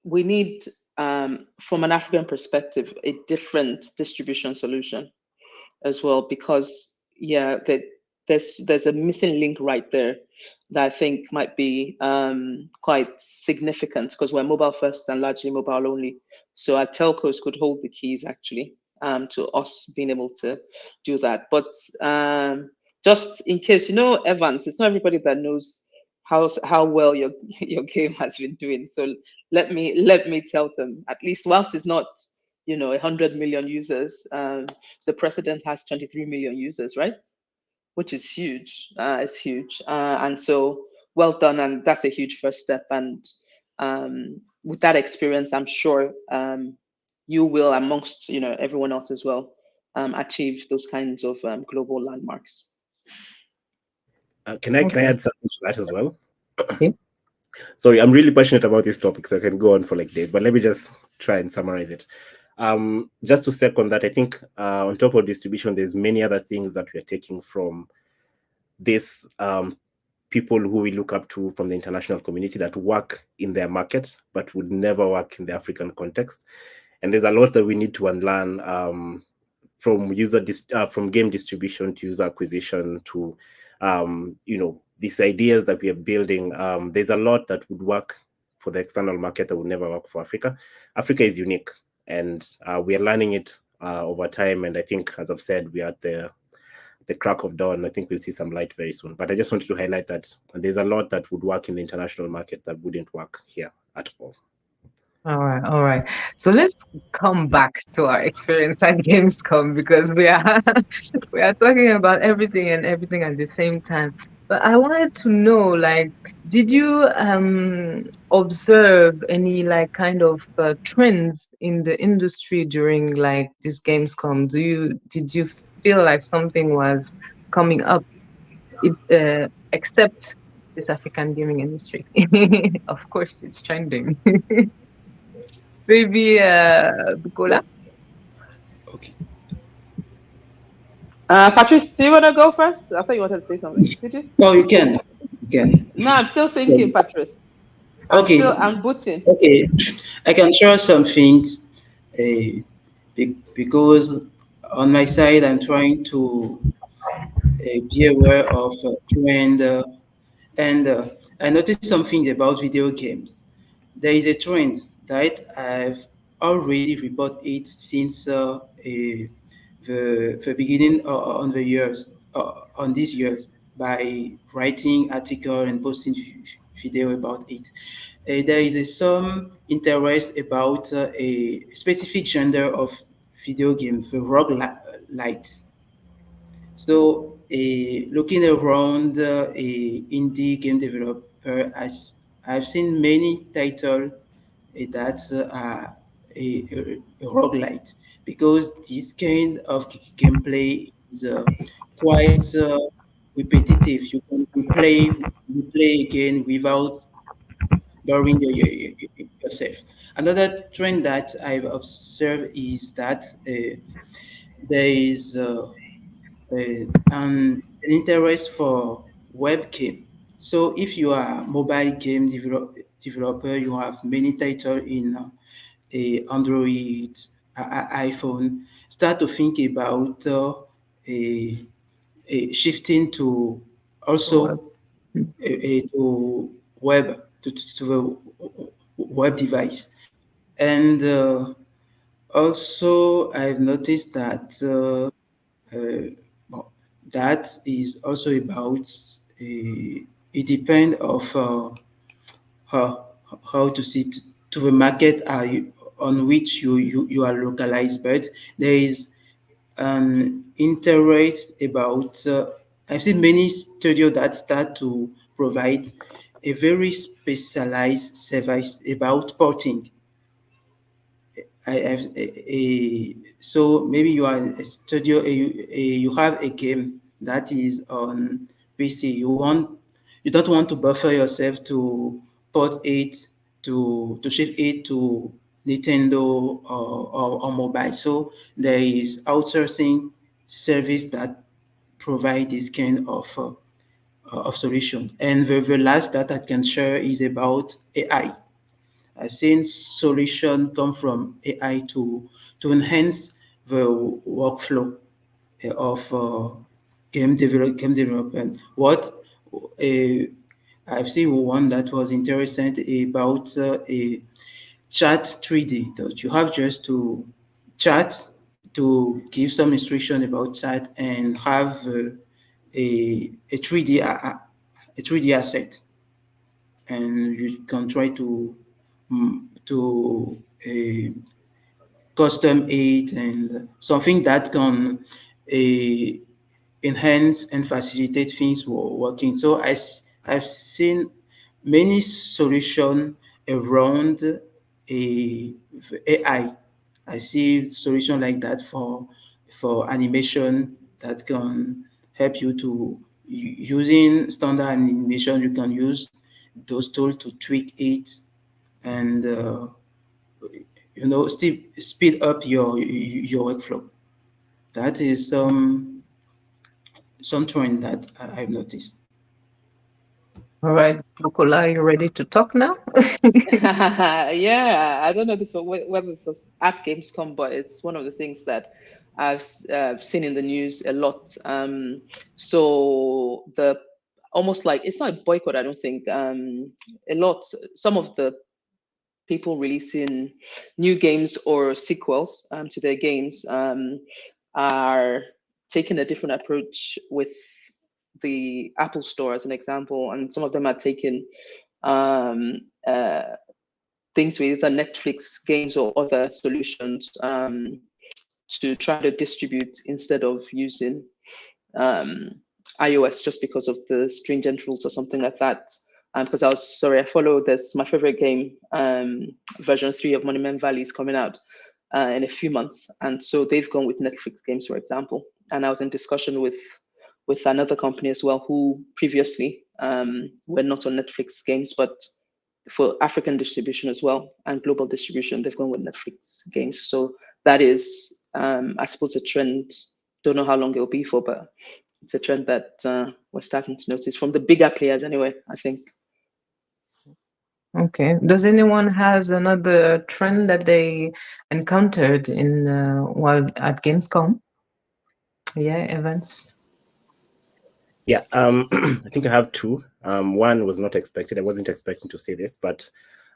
we need, from an African perspective, a different distribution solution as well, because there's a missing link right there that I think might be quite significant because we're mobile first and largely mobile only. So our telcos could hold the keys actually to us being able to do that. But just in case, Evans, it's not everybody that knows how well your game has been doing. So let me tell them, at least whilst it's not 100 million users, the president has 23 million users, right? Which is huge. It's huge, and so well done, and that's a huge first step. And with that experience, I'm sure you will, amongst everyone else as well, achieve those kinds of global landmarks. Can I add something to that as well? Okay. Sorry, I'm really passionate about this topic, so I can go on for like days, but let me just try and summarize it. Just to second that, I think on top of distribution, there's many other things that we are taking from this people who we look up to from the international community that work in their market, but would never work in the African context. And there's a lot that we need to unlearn from game distribution to user acquisition to, these ideas that we are building. There's a lot that would work for the external market that would never work for Africa. Africa is unique, and we are learning it over time. And I think, as I've said, we are at the crack of dawn. I think we'll see some light very soon. But I just wanted to highlight that there's a lot that would work in the international market that wouldn't work here at all. All right. So let's come back to our experience at Gamescom, because we are talking about everything and everything at the same time. But I wanted to know, like, did you observe any like kind of trends in the industry during like this Gamescom? Did you feel like something was coming up, except this African gaming industry? Of course, it's trending. Maybe Bukola? Okay. Patrice, do you want to go first? I thought you wanted to say something. Did you? No, you can. You can. No, I'm still thinking, Patrice. Okay. I'm booting. Okay. I can share some things because on my side, I'm trying to be aware of trend and I noticed something about video games. There is a trend that I've already reported it since the beginning on the years on these years by writing article and posting video about it. There is some interest about a specific genre of video game, the roguelite. So, looking around a indie game developer, as I've seen many titles that are a roguelite because this kind of gameplay is quite repetitive. You play again without boring yourself. Another trend that I've observed is that there is an interest for web game. So if you are a mobile game developer, you have many titles in a Android, iPhone. Start to think about a, shifting to Well, also to web to the web device. And also, I've noticed that well, that is also about it depends of how how to see to the market on which you are localized, but there is an interest about I've seen many studios that start to provide a very specialized service about porting. I have so maybe you are a studio, you have a game that is on PC. You don't want to buffer yourself to port it to ship it to Nintendo or mobile. So there is outsourcing service that provide this kind of solution. And the last that I can share is about AI. I've seen solution come from AI to enhance the workflow of game development. What I've seen one that was interesting about a chat 3D that you have just to chat to give some instruction about chat and have a 3D a 3D asset and you can try to custom it and something that can uh, enhance and facilitate things working. So I've seen many solutions around AI. I see solution like that for animation that can help you to using standard animation. You can use those tools to tweak it and still speed up your workflow. That is some trend that I've noticed. all right, Bukola, are you ready to talk now? Yeah, I don't know whether this was at Gamescom, but it's one of the things that I've seen in the news a lot. So the almost like it's not a boycott, I don't think. Some of the people releasing new games or sequels to their games are taking a different approach with the Apple Store, as an example, and some of them are taking um, uh, things with either Netflix games or other solutions to try to distribute instead of using um, iOS just because of the stringent rules or something like that. Because I follow this, my favorite game, version 3 of Monument Valley is coming out in a few months. And so they've gone with Netflix games, for example. And I was in discussion with another company as well, who previously were not on Netflix games, but for African distribution as well and global distribution, they've gone with Netflix games. So that is, I suppose, a trend. Don't know how long it'll be for, but it's a trend that we're starting to notice from the bigger players anyway, I think. Okay. Does anyone has another trend that they encountered in while at Gamescom? Yeah, Evans. Yeah, I think I have two. One was not expected. I wasn't expecting to say this, but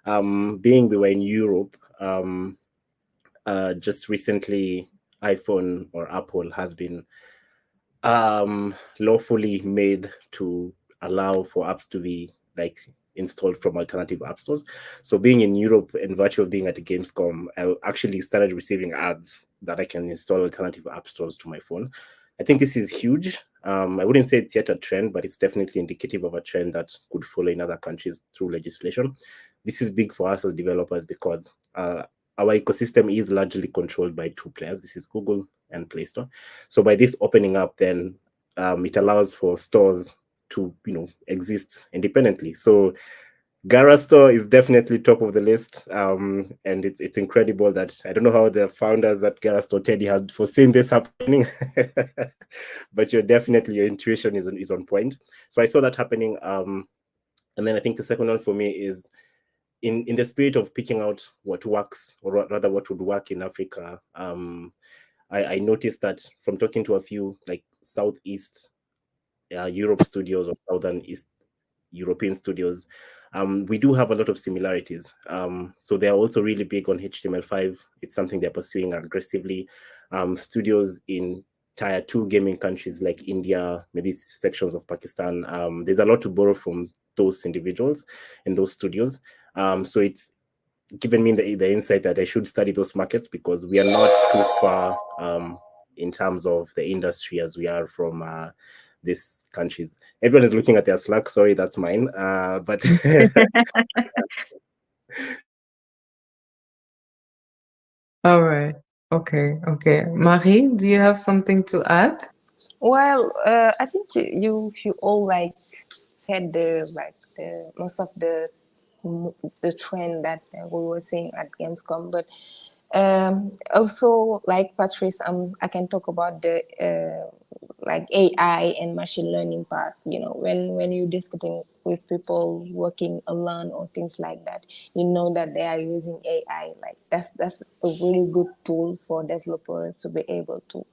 being we were in Europe, just recently, iPhone or Apple has been lawfully made to allow for apps to be like installed from alternative app stores. So being in Europe and virtue of being at Gamescom, I actually started receiving ads that I can install alternative app stores to my phone. I think this is huge. I wouldn't say it's yet a trend, but it's definitely indicative of a trend that could follow in other countries through legislation. This is big for us as developers because our ecosystem is largely controlled by two players. This is Google and Play Store. So by this opening up, then it allows for stores to exist independently. So Gara Store is definitely top of the list, and it's incredible that I don't know how the founders at Gara Store, Teddy, had foreseen this happening, but your intuition is on point. So I saw that happening, and then I think the second one for me is in the spirit of picking out what works, or rather what would work in Africa. I noticed that from talking to a few like Southeast Europe studios or Southern East European studios, we do have a lot of similarities. So they're also really big on HTML5. It's something they're pursuing aggressively. Studios in tier 2 gaming countries like India, maybe sections of Pakistan, there's a lot to borrow from those individuals and those studios. So it's given me the insight that I should study those markets because we are not too far in terms of the industry as we are from these countries. Everyone is looking at their Slack. Sorry, that's mine. But All right. Okay. Marie, do you have something to add? Well, I think you all like said the most of the trend that we were seeing at Gamescom, but also like Patrice, I can talk about the like AI and machine learning part. When you're discussing with people working alone or things like that, that they are using AI. Like that's a really good tool for developers to be able to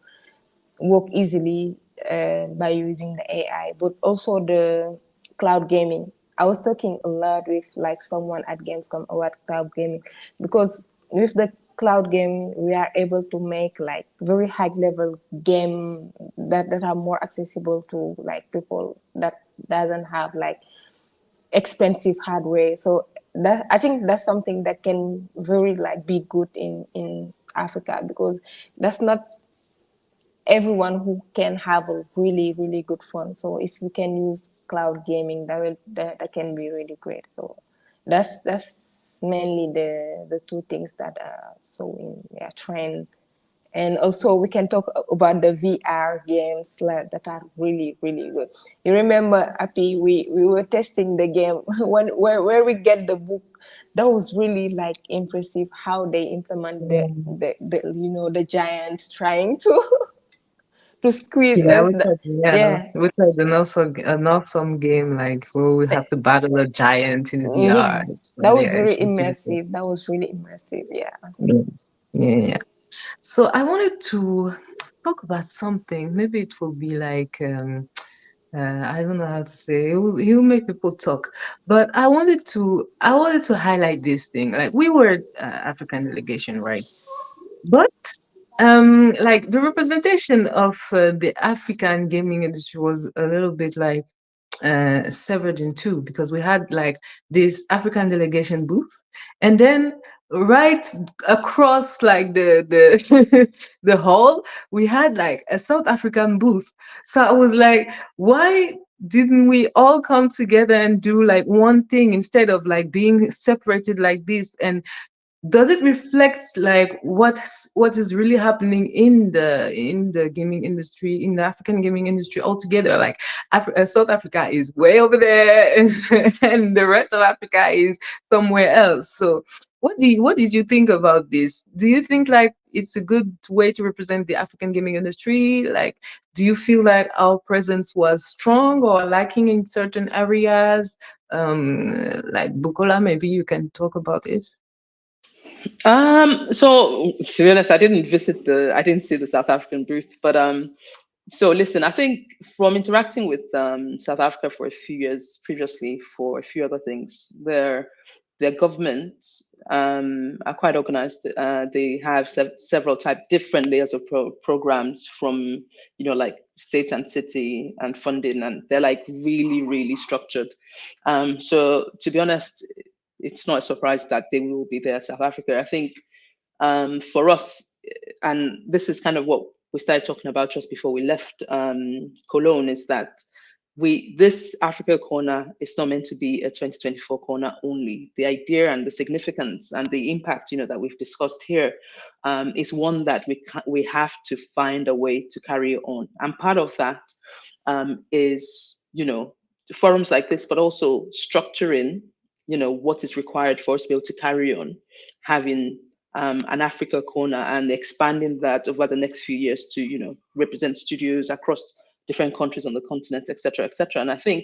work easily by using the AI, but also the cloud gaming. I was talking a lot with like someone at Gamescom about cloud gaming because with the cloud game we are able to make like very high level game that are more accessible to like people that doesn't have like expensive hardware. So that I think that's something that can very like be good in Africa because that's not everyone who can have a really really good phone. So if you can use cloud gaming, that can be really great. So that's mainly the two things that are so in trend. And also we can talk about the VR games that are really really good. You remember, Appy, we were testing the game where we get the book. That was really like impressive how they implement the giant trying to squeeze Yeah, us. we played an awesome game like where we have to battle a giant in VR. Yeah, that was Yeah, it very was beautiful. immersive. That was really immersive. Yeah. Yeah. Yeah. So I wanted to talk about something. Maybe it will be like I don't know how to say. It will make people talk. But I wanted to highlight this thing. Like we were African delegation, right? But like the representation of the African gaming industry was a little bit like severed in two because we had like this African delegation booth, and then right across like the the hall, we had like a South African booth. So I was like, why didn't we all come together and do like one thing instead of like being separated like this? And does it reflect like what is really happening in the gaming industry, in the African gaming industry altogether? Like South Africa is way over there, and the rest of Africa is somewhere else. So what did you think about this? Do you think like it's a good way to represent the African gaming industry? Like, do you feel like our presence was strong or lacking in certain areas? Like Bukola, maybe you can talk about this. So to be honest, I didn't see the South African booth, but so listen, I think from interacting with South Africa for a few years previously for a few other things, their governments are quite organized. They have several different layers of programs from, like state and city and funding, and they're like really, really structured. So to be honest, it's not a surprise that they will be there, South Africa. I think for us, and this is kind of what we started talking about just before we left Cologne, is that this Africa corner is not meant to be a 2024 corner only. The idea and the significance and the impact, that we've discussed here, is one that we have to find a way to carry on. And part of that is, forums like this, but also structuring, what is required for us to be able to carry on having an Africa corner and expanding that over the next few years to, represent studios across different countries on the continent, et cetera, et cetera. And I think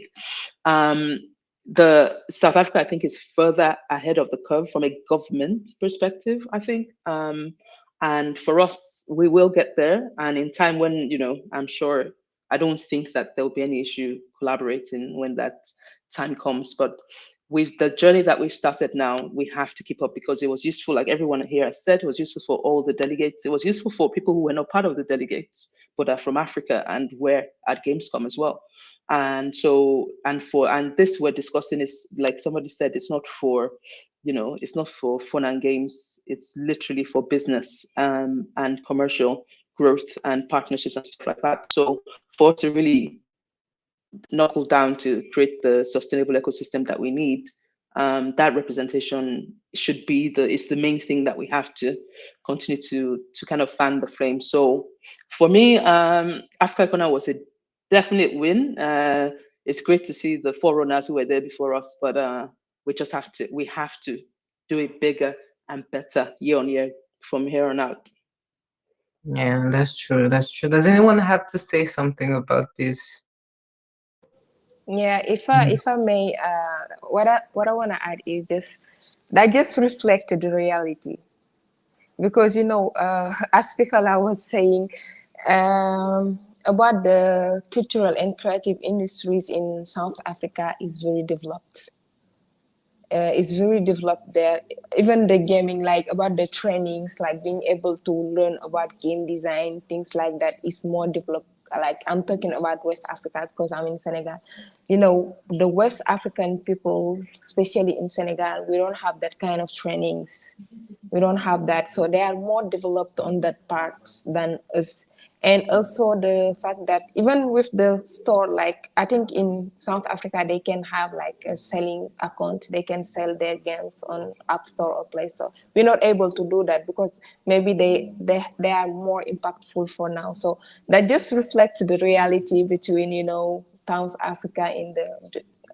the South Africa, I think, is further ahead of the curve from a government perspective, I think. And for us, we will get there. And in time when, I'm sure, I don't think that there'll be any issue collaborating when that time comes. But with the journey that we've started now, we have to keep up, because it was useful, like everyone here has said, it was useful for all the delegates. It was useful for people who were not part of the delegates, but are from Africa and were at Gamescom as well. And so, and this we're discussing is, like somebody said, it's not for, it's not for fun and games. It's literally for business and commercial growth and partnerships and stuff like that. So for us to really knuckle down to create the sustainable ecosystem that we need, that representation should be the main thing that we have to continue to kind of fan the flame. So for me, Africa Corner was a definite win. It's great to see the forerunners who were there before us, but we have to do it bigger and better year on year from here on out. Yeah, that's true. That's true. Does anyone have to say something about this? Yeah, if I may, what I want to add is just reflected the reality, because as Piccola was saying about the cultural and creative industries in South Africa is very developed. It's very developed there. Even the gaming, like about the trainings, like being able to learn about game design, things like that is more developed. Like I'm talking about West Africa because I'm in Senegal. The West African people, especially in Senegal, we don't have that kind of trainings. We don't have that. So they are more developed on that part than us. And also the fact that even with the store, like I think in South Africa, they can have like a selling account. They can sell their games on App Store or Play Store. We're not able to do that because maybe they are more impactful for now. So that just reflects the reality between, South Africa in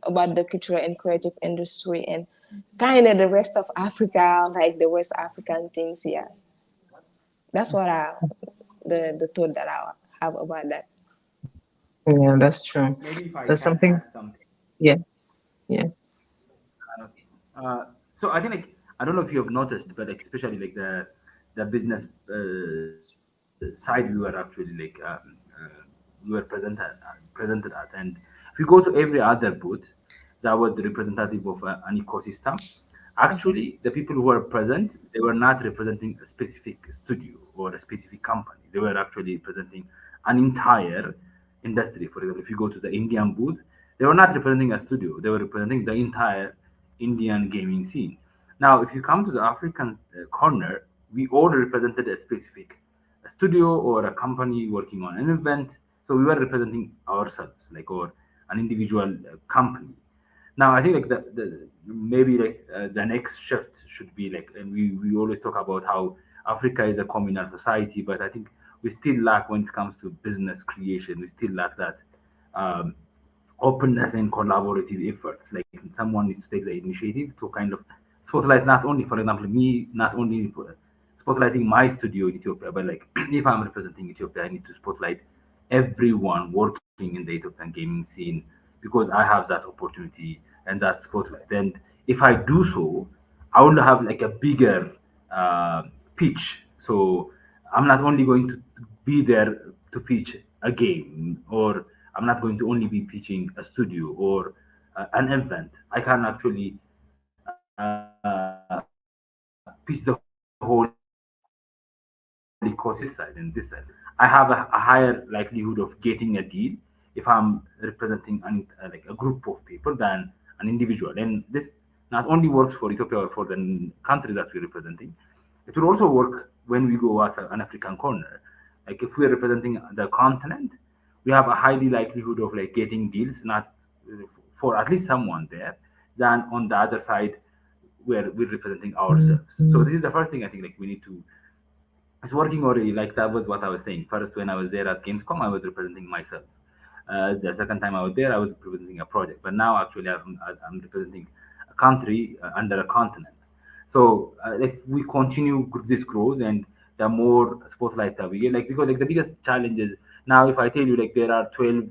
about the cultural and creative industry and kind of the rest of Africa, like the West African things. Yeah, that's what the thought that I have about that. Yeah, that's true. Maybe if I That's can something. add something. Yeah, yeah. So I think, like, I don't know if you have noticed, but like, especially like the business side, we were actually like we were presented at, and if you go to every other booth that was the representative of an ecosystem, actually the people who were present, they were not representing a specific studio or a specific company. They were actually presenting an entire industry. For example, if you go to the Indian booth, they were not representing a studio, they were representing the entire Indian gaming scene. Now, if you come to the African corner, we all represented a specific studio or a company working on an event. So we were representing ourselves, like, or an individual company. Now, I think like the maybe like the next shift should be like, and we always talk about how Africa is a communal society, but I think we still lack when it comes to business creation. We still lack that um, openness and collaborative efforts. Like someone needs to take the initiative to kind of spotlight not only, for example, me, not only spotlighting my studio in Ethiopia, but like if I'm representing Ethiopia, I need to spotlight everyone working in the Ethiopian gaming scene because I have that opportunity and that spotlight. And if I do so, I will have like a bigger pitch. So I'm not only going to be there to pitch a game, or I'm not going to only be pitching a studio or an event. I can actually pitch the whole ecosystem in this sense. I have a higher likelihood of getting a deal if I'm representing like a group of people than an individual. And this not only works for Ethiopia or for the countries that we're representing, it will also work when we go as an African corner. Like if we're representing the continent, we have a highly likelihood of like getting deals, not for at least someone there, than on the other side where we're representing ourselves. So this is the first thing I think like we need to, it's working already. Like that was what I was saying. First, when I was there at Gamescom, I was representing myself. The second time I was there, I was representing a project. But now, actually, I'm representing a country under a continent. So if we continue this growth and the more spotlight that we get, like because like the biggest challenge is now if I tell you like there are 12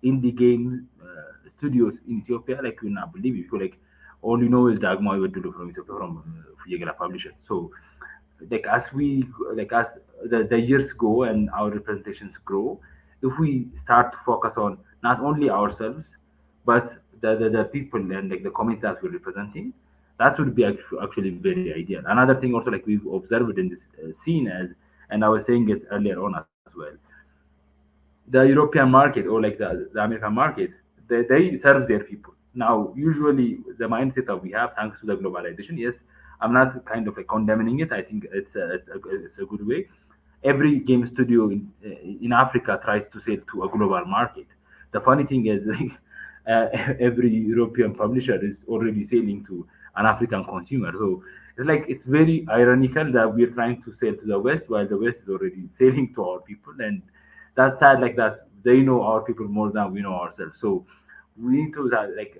indie game studios in Ethiopia, like you will not believe it. Because like all you know is Dagmar Wedulu from Ethiopia from Fuyegala Publishers. So like as we like as the years go and our representations grow, if we start to focus on not only ourselves but the people and like the community that we're representing, that would be actually very ideal. Another thing also like we've observed in this scene as, and I was saying it earlier on as well, the European market or like the American market, they serve their people. Now, usually the mindset that we have, thanks to the globalization, yes, I'm not kind of like condemning it. I think it's a good way. Every game studio in Africa tries to sell to a global market. The funny thing is, like, every European publisher is already selling to an African consumer. So it's like it's very ironical that we're trying to sell to the West while the West is already selling to our people, and that's sad. Like that, they know our people more than we know ourselves. So we need to like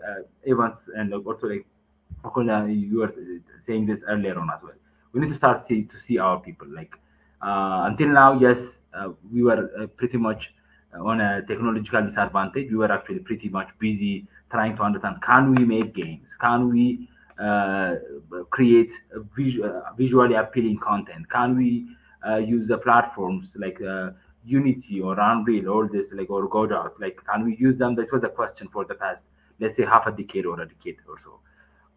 Evans and also like Okola, you were saying this earlier on as well. We need to start to see our people. Like until now, yes, we were pretty much on a technological disadvantage. We were actually pretty much busy trying to understand: can we make games? Can we uh, create visually appealing content? Can we use the platforms like Unity or Unreal, all this like or Godot? Like, can we use them? This was a question for the past, let's say, half a decade or a decade or so.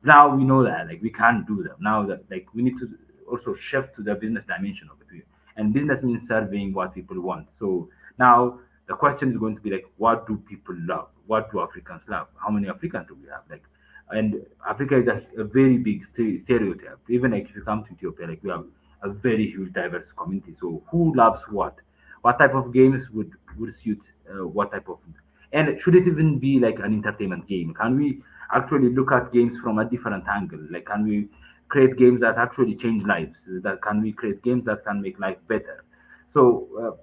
Now we know that like we can't do them. Now that like we need to also shift to the business dimension of it, and business means serving what people want. So now the question is going to be like, what do people love? What do Africans love? How many Africans do we have? Like, and Africa is a very big stereotype. Even like if you come to Ethiopia, like we have a very huge diverse community. So who loves what? What type of games would suit what type of, and should it even be like an entertainment game? Can we actually look at games from a different angle? Like, can we create games that actually change lives? That can we create games that can make life better? So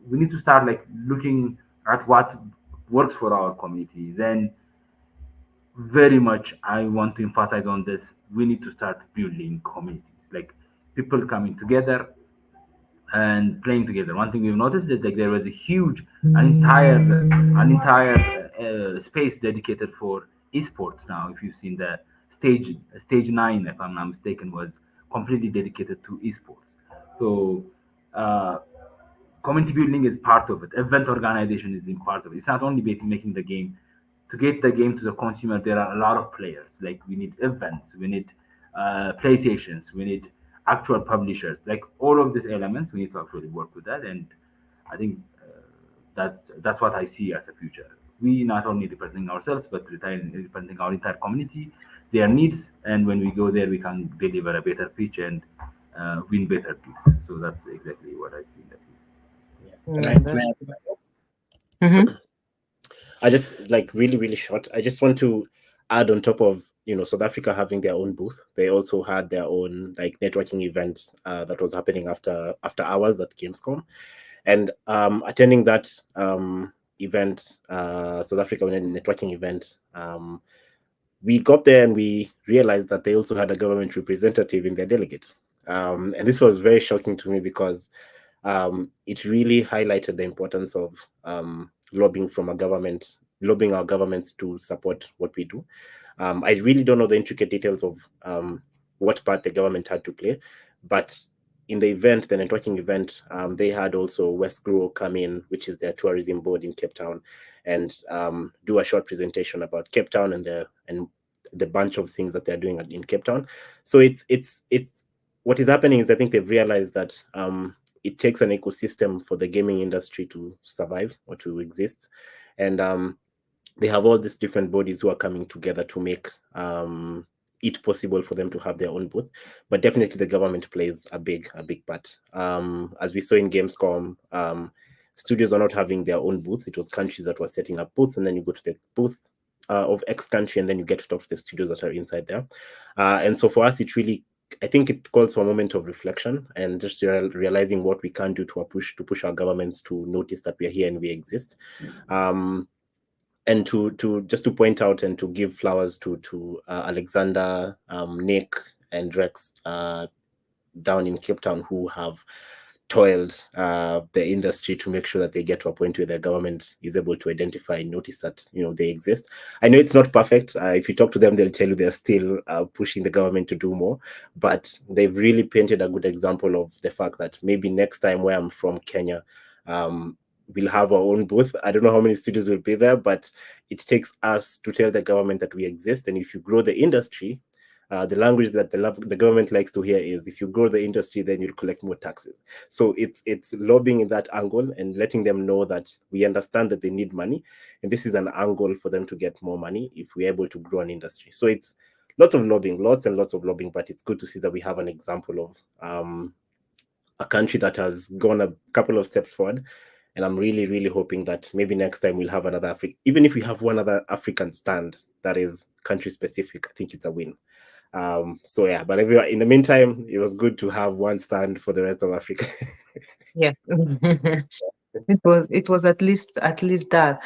we need to start like looking at what works for our community. Then very much I want to emphasize on this. We need to start building communities, like people coming together and playing together. One thing we've noticed is like there was a huge, an entire space dedicated for esports. Now, if you've seen the stage 9, if I'm not mistaken, was completely dedicated to esports. So uh, community building is part of it. Event organization is in part of it. It's not only making the game. To get the game to the consumer, there are a lot of players. Like we need events, we need playstations, we need actual publishers. Like all of these elements, we need to actually work with that. And I think that's what I see as a future. we not only representing ourselves but representing our entire community, their needs, and when we go there, we can deliver a better pitch and win better deals. So that's exactly what I see. Yeah, Can I that's add? Mhm. I just like really short. I just want to add on top of South Africa having their own booth. They also had their own like networking event that was happening after hours at Gamescom, and attending that event, South Africa networking event. We got there and we realized that they also had a government representative in their delegate, and this was very shocking to me because it really highlighted the importance of lobbying lobbying our governments to support what we do. I really don't know the intricate details of what part the government had to play, but in the event, the networking event, they had also West Grow come in, which is their tourism board in Cape Town, and do a short presentation about Cape Town and the bunch of things that they're doing in Cape Town. So it's what is happening is I think they've realized that it takes an ecosystem for the gaming industry to survive or to exist, and they have all these different bodies who are coming together to make it possible for them to have their own booth. But definitely the government plays a big part. As we saw in Gamescom, studios are not having their own booths. It was countries that were setting up booths, and then you go to the booth of X country, and then you get to talk to the studios that are inside there. And so for us, I think it calls for a moment of reflection and just realizing what we can do to push our governments to notice that we are here and we exist. And to just to point out and to give flowers to Alexander, Nick, and Rex down in Cape Town, who have toiled the industry to make sure that they get to a point where their government is able to identify and notice that they exist. I know it's not perfect. If you talk to them, they'll tell you they're still pushing the government to do more, but they've really painted a good example of the fact that maybe next time, where I'm from, Kenya, we'll have our own booth. I don't know how many studios will be there, but it takes us to tell the government that we exist. And if you grow the industry, the language that the government likes to hear is, if you grow the industry, then you'll collect more taxes. So it's lobbying in that angle and letting them know that we understand that they need money, and this is an angle for them to get more money if we're able to grow an industry. So it's lots and lots of lobbying, but it's good to see that we have an example of a country that has gone a couple of steps forward. And I'm really hoping that maybe next time we'll have another even if we have one other African stand that is country specific, I think it's a win. So yeah, but everyone, in the meantime, it was good to have one stand for the rest of Africa. Yeah. It was at least that.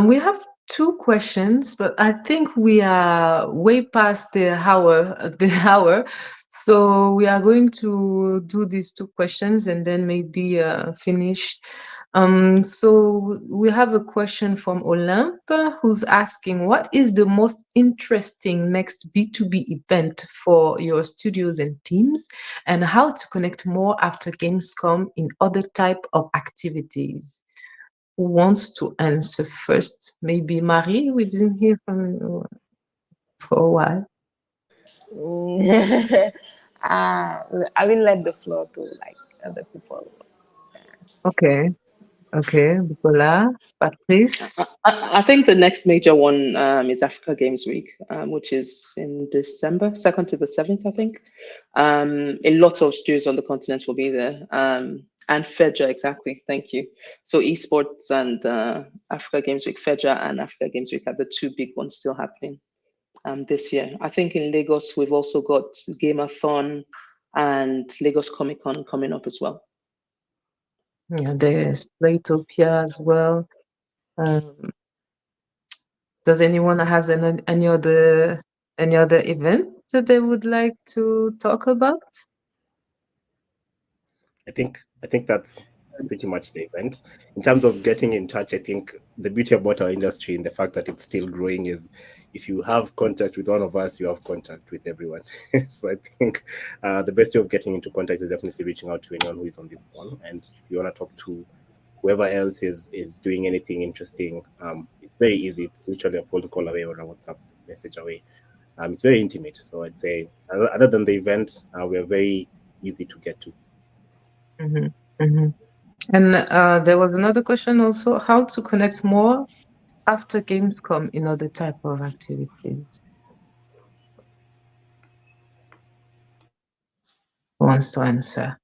We have two questions, but I think we are way past the hour. So we are going to do these two questions and then maybe finish. So we have a question from Olympe, who's asking, what is the most interesting next B2B event for your studios and teams, and how to connect more after Gamescom in other type of activities? Who wants to answer first? Maybe Marie, we didn't hear from you for a while. I will let the floor to like other people. Okay, Nicolas, Patrice. I think the next major one is Africa Games Week, which is in December, 2nd to the 7th, I think. A lot of studios on the continent will be there. And FEDRA, exactly. Thank you. So esports and Africa Games Week, FEDRA and Africa Games Week are the two big ones still happening this year. I think in Lagos, we've also got Gameathon and Lagos Comic Con coming up as well. Yeah, there's Playtopia as well. Does anyone has any other event that they would like to talk about? I think that's pretty much the event. In terms of getting in touch, I think the beauty about our industry and the fact that it's still growing is, if you have contact with one of us, you have contact with everyone. So I think the best way of getting into contact is definitely reaching out to anyone who is on this one. And if you want to talk to whoever else is doing anything interesting, it's very easy. It's literally a phone call away or a WhatsApp message away. It's very intimate. So I'd say, other than the event, we're very easy to get to. Mm-hmm. Mm-hmm. And there was another question also, how to connect more after Gamescom in other type of activities? Who wants to answer?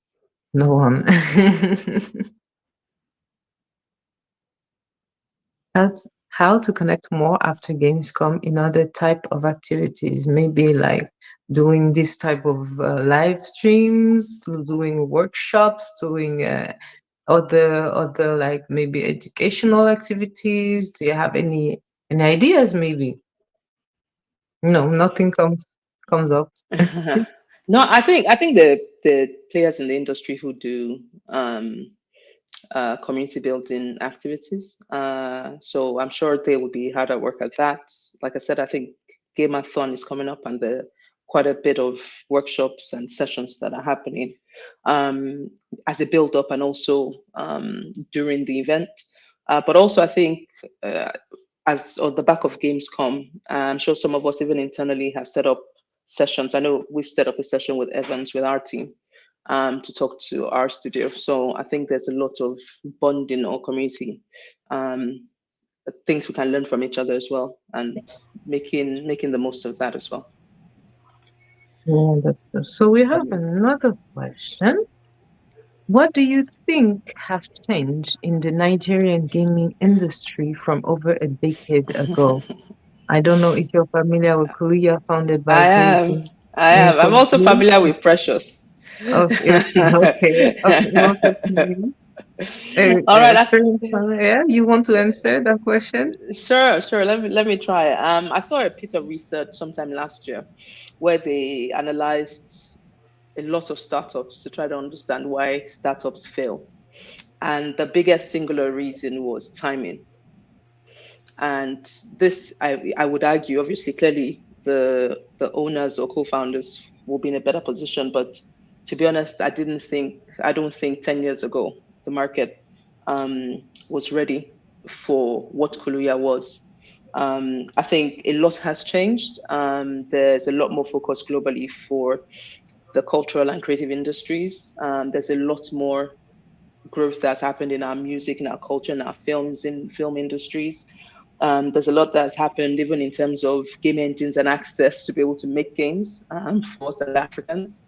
No one. How to connect more after Gamescom in other type of activities? Maybe like doing this type of live streams, doing workshops, doing other like maybe educational activities. Do you have any ideas? Maybe no, nothing comes up. No, I think the players in the industry who do community building activities. So I'm sure they will be hard at work at that. Like I said, I think Gameathon is coming up, and there are quite a bit of workshops and sessions that are happening as a build up, and also during the event. But also, I think as on the back of Gamescom, I'm sure some of us even internally have set up sessions. I know we've set up a session with Evans with our team to talk to our studio. So I think there's a lot of bonding or community things we can learn from each other as well, and making the most of that as well. Yeah, that's true. So we have another question. What do you think have changed in the Nigerian gaming industry from over a decade ago? I don't know if you're familiar with Korea, founded by I Jay am. I am. I'm also familiar with Precious. Okay, okay. Most definitely. All right. Yeah, you want to answer that question? Sure. Let me try. I saw a piece of research sometime last year where they analyzed a lot of startups to try to understand why startups fail. And the biggest singular reason was timing. And this, I would argue, obviously, clearly, the owners or co-founders will be in a better position. But to be honest, I don't think 10 years ago the market was ready for what Kuluya was. I think a lot has changed. There's a lot more focus globally for the cultural and creative industries. There's a lot more growth that's happened in our music, in our culture, in our films, in film industries. There's a lot that's happened even in terms of game engines and access to be able to make games for us as Africans.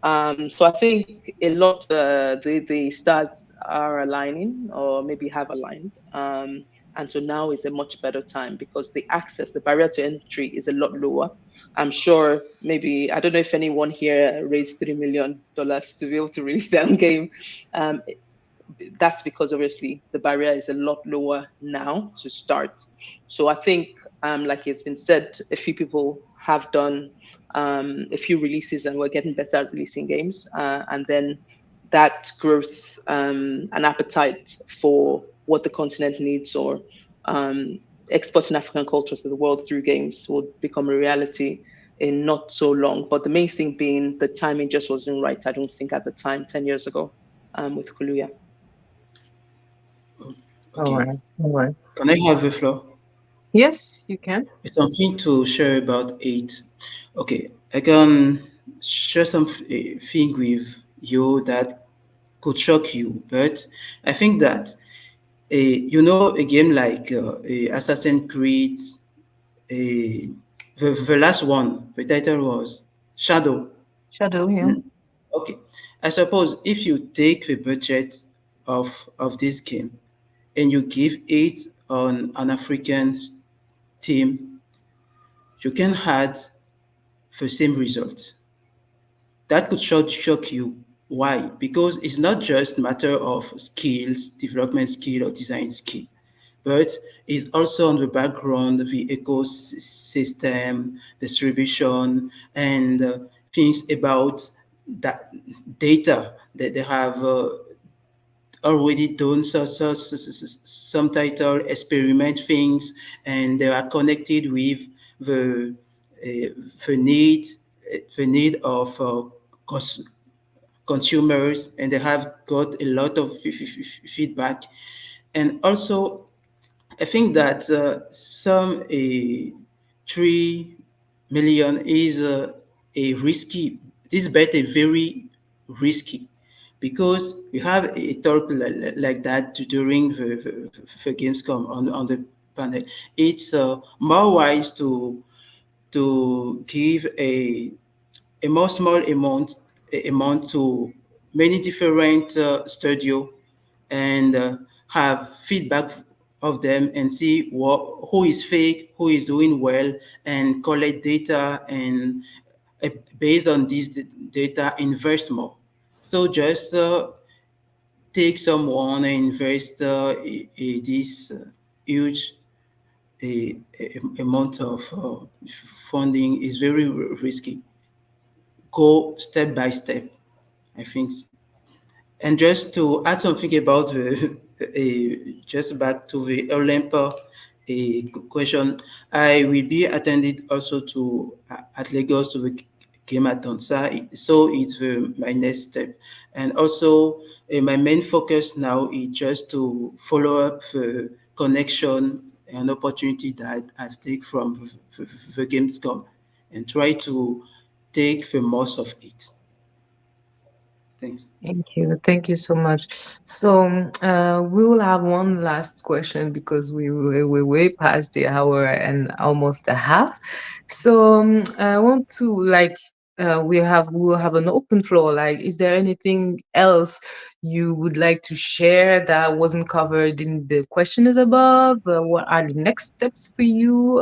So I think a lot the stars are aligning, or maybe have aligned. And so now is a much better time because the barrier to entry is a lot lower. I'm sure maybe, I don't know if anyone here raised $3 million to be able to release their own game. That's because obviously the barrier is a lot lower now to start. So I think, like it's been said, a few people have done a few releases and we're getting better at releasing games. And then that growth and appetite for what the continent needs, or exporting African culture to the world through games, will become a reality in not so long. But the main thing being the timing just wasn't right, I don't think, at the time, 10 years ago, with Kuluya. All Okay. right. Can I have the floor? Yes, you can. It's something to share about it. Okay, I can share something with you that could shock you, but I think that a game like Assassin's Creed, a the last one, the title was Shadow. Shadow, yeah. Mm, okay, I suppose if you take the budget of this game and you give it on an African team, you can add the same result. That could shock you. Why? Because it's not just matter of skills, development skill or design skill, but it's also on the background, the ecosystem, distribution, and things about that data that they have already done some title experiment things, and they are connected with the the need the need of cons- consumers, and they have got a lot of feedback. And also I think that some 3 million is a risky. This bet is very risky because we have a talk like that during the Gamescom on the panel. It's more wise to give a more small amount to many different studio and have feedback of them and see who is fake, who is doing well, and collect data and uh, based on this data invest more. So just take someone and invest this huge amount of funding is very risky. Go step by step, I think. And just to add something about just back to the Olympa question, I will be attended also to at Lagos to the Gamethon. So it's my next step. And also my main focus now is just to follow up the connection and opportunity that I've taken from the Gamescom and try to take the most of it. Thanks. Thank you. Thank you so much. So we will have one last question because we're way past the hour and almost a half. So I want to we will have an open floor. Like, is there anything else you would like to share that wasn't covered in the questions above? What are the next steps for you?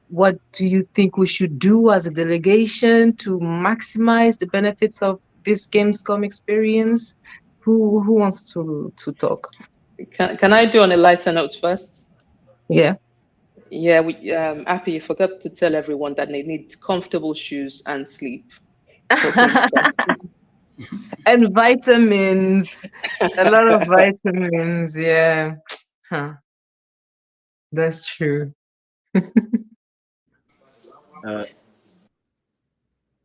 What do you think we should do as a delegation to maximize the benefits of this Gamescom experience? Who wants to talk? Can I do on a lighter note first? Yeah. Yeah, Appy, you forgot to tell everyone that they need comfortable shoes and sleep for Gamescom. And vitamins. A lot of vitamins, yeah. Huh, that's true. Uh,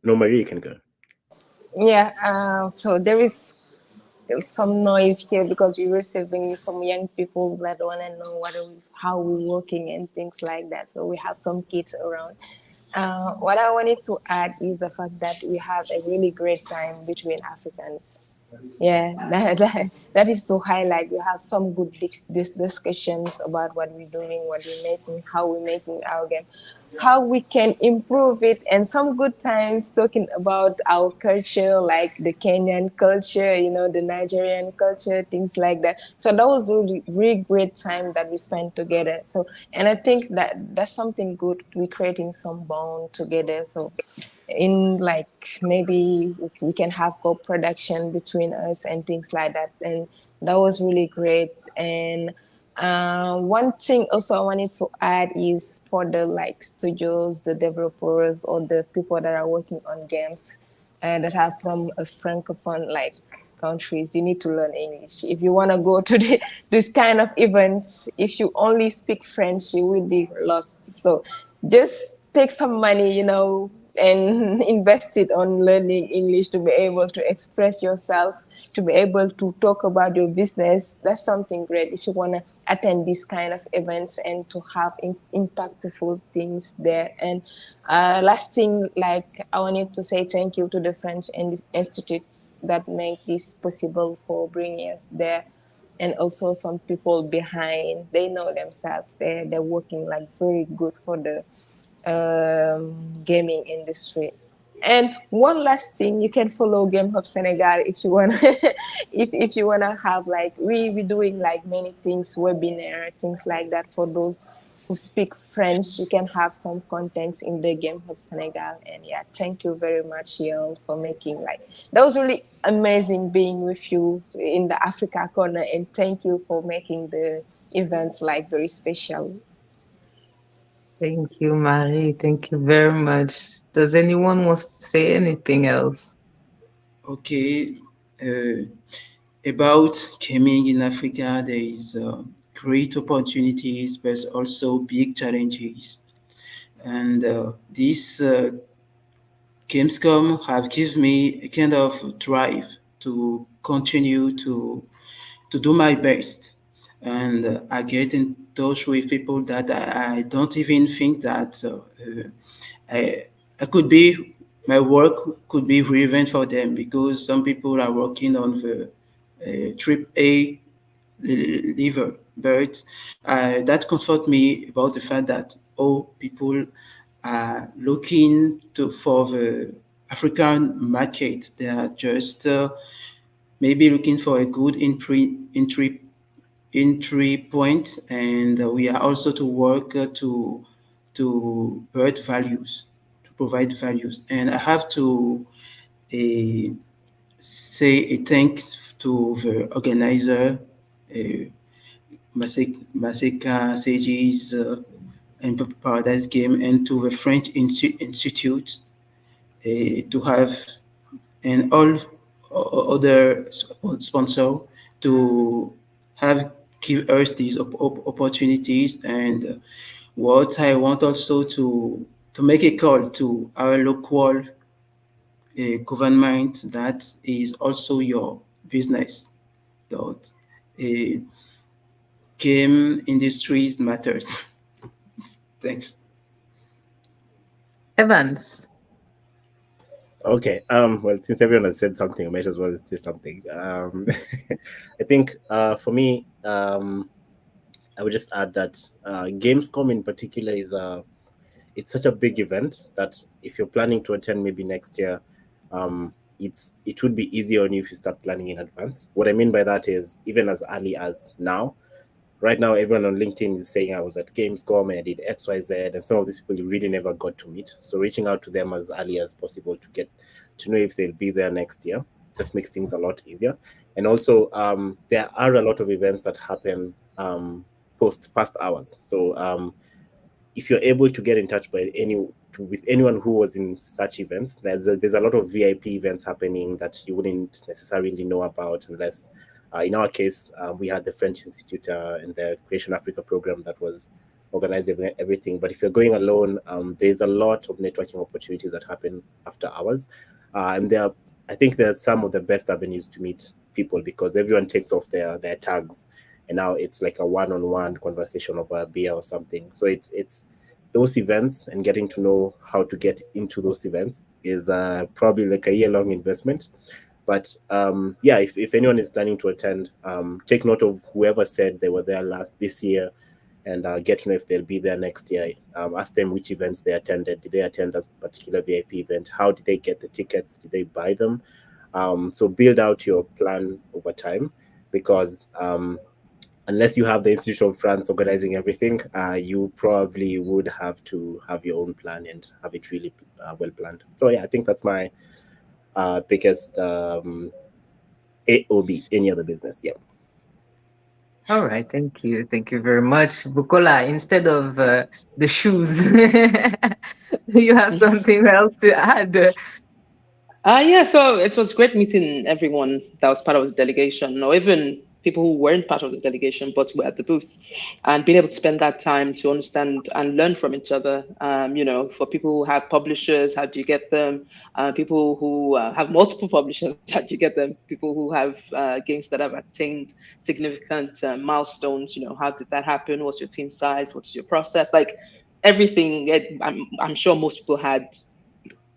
no, Marie, you can go. Yeah, so there is some noise here because we're receiving some young people that want to know how we're working and things like that. So we have some kids around. What I wanted to add is the fact that we have a really great time between Africans. Yeah, that is to highlight. We have some good discussions about what we're doing, what we're making, how we're making our game, how we can improve it, and some good times talking about our culture, like the Kenyan culture, the Nigerian culture, things like that. So that was really great time that we spent together. So, and I think that that's something good. We're creating some bond together. So in like maybe we can have co-production between us and things like that, and that was really great. And one thing also I wanted to add is for the like studios, the developers, or the people that are working on games that are from a francophone like countries, you need to learn English if you want to go to this kind of events. If you only speak French, you will be lost. So just take some money, and invest it on learning English to be able to express yourself, to be able to talk about your business. That's something great if you want to attend these kind of events and to have impactful things there. And last thing, like I wanted to say thank you to the French institutes that make this possible for bringing us there, and also some people behind. They know themselves. They're working like very good for the gaming industry. And one last thing, you can follow Game Hub Senegal if you wanna if you wanna have like we doing like many things, webinar, things like that for those who speak French. You can have some contents in the Game Hub Senegal. And yeah, thank you very much, y'all, for making like that was really amazing being with you in the Africa corner, and thank you for making the events like very special. Thank you, Marie. Thank you very much. Does anyone wants to say anything else? Okay, uh, about gaming in Africa, there is great opportunities, but also big challenges. And this Gamescom have given me a kind of drive to continue to do my best. And I get in touch with people that I don't even think that I could be, my work could be relevant for them because some people are working on the AAA liver. But that comfort me about the fact that all people are looking for the African market. They are just maybe looking for a good entry point, and we are also to work to provide values. And I have to uh, say a thanks to the organizer, Maseka Sages, and Paradise Game, and to the French Institute to have, and all other sponsor to have give us these opportunities. And what I want also to make a call to our local government, that is also your business. That game industries matters. Thanks. Evans. Okay. Well, since everyone has said something, I might as well say something. I think for me, I would just add that Gamescom in particular is it's such a big event that if you're planning to attend maybe next year, it would be easier on you if you start planning in advance. What I mean by that is even as early as now. Right now, everyone on LinkedIn is saying I was at Gamescom and I did XYZ, and some of these people you really never got to meet. So reaching out to them as early as possible to get to know if they'll be there next year just makes things a lot easier. And also, there are a lot of events that happen past hours. So if you're able to get in touch with anyone who was in such events, there's a lot of VIP events happening that you wouldn't necessarily know about unless. In our case, we had the French Institute and the Creation Africa program that was organizing everything. But if you're going alone, there's a lot of networking opportunities that happen after hours. And I think they're some of the best avenues to meet people because everyone takes off their tags. And now it's like a one-on-one conversation over a beer or something. So it's those events and getting to know how to get into those events is probably like a year-long investment. But yeah, if anyone is planning to attend, take note of whoever said they were there this year and get to know if they'll be there next year. Ask them which events they attended. Did they attend a particular VIP event? How did they get the tickets? Did they buy them? So build out your plan over time because unless you have the Institute of France organizing everything, you probably would have to have your own plan and have it really well planned. So yeah, I think that's my biggest AOB, any other business. Yeah. All right, thank you very much, Bukola. Instead of the shoes, you have something else to add. Yeah, so it was great meeting everyone that was part of the delegation, or even people who weren't part of the delegation but were at the booth, and being able to spend that time to understand and learn from each other. For people who have publishers, how do you get them? People who have multiple publishers, how do you get them? People who have games that have attained significant milestones, how did that happen? What's your team size? What's your process? Like everything, I'm sure most people had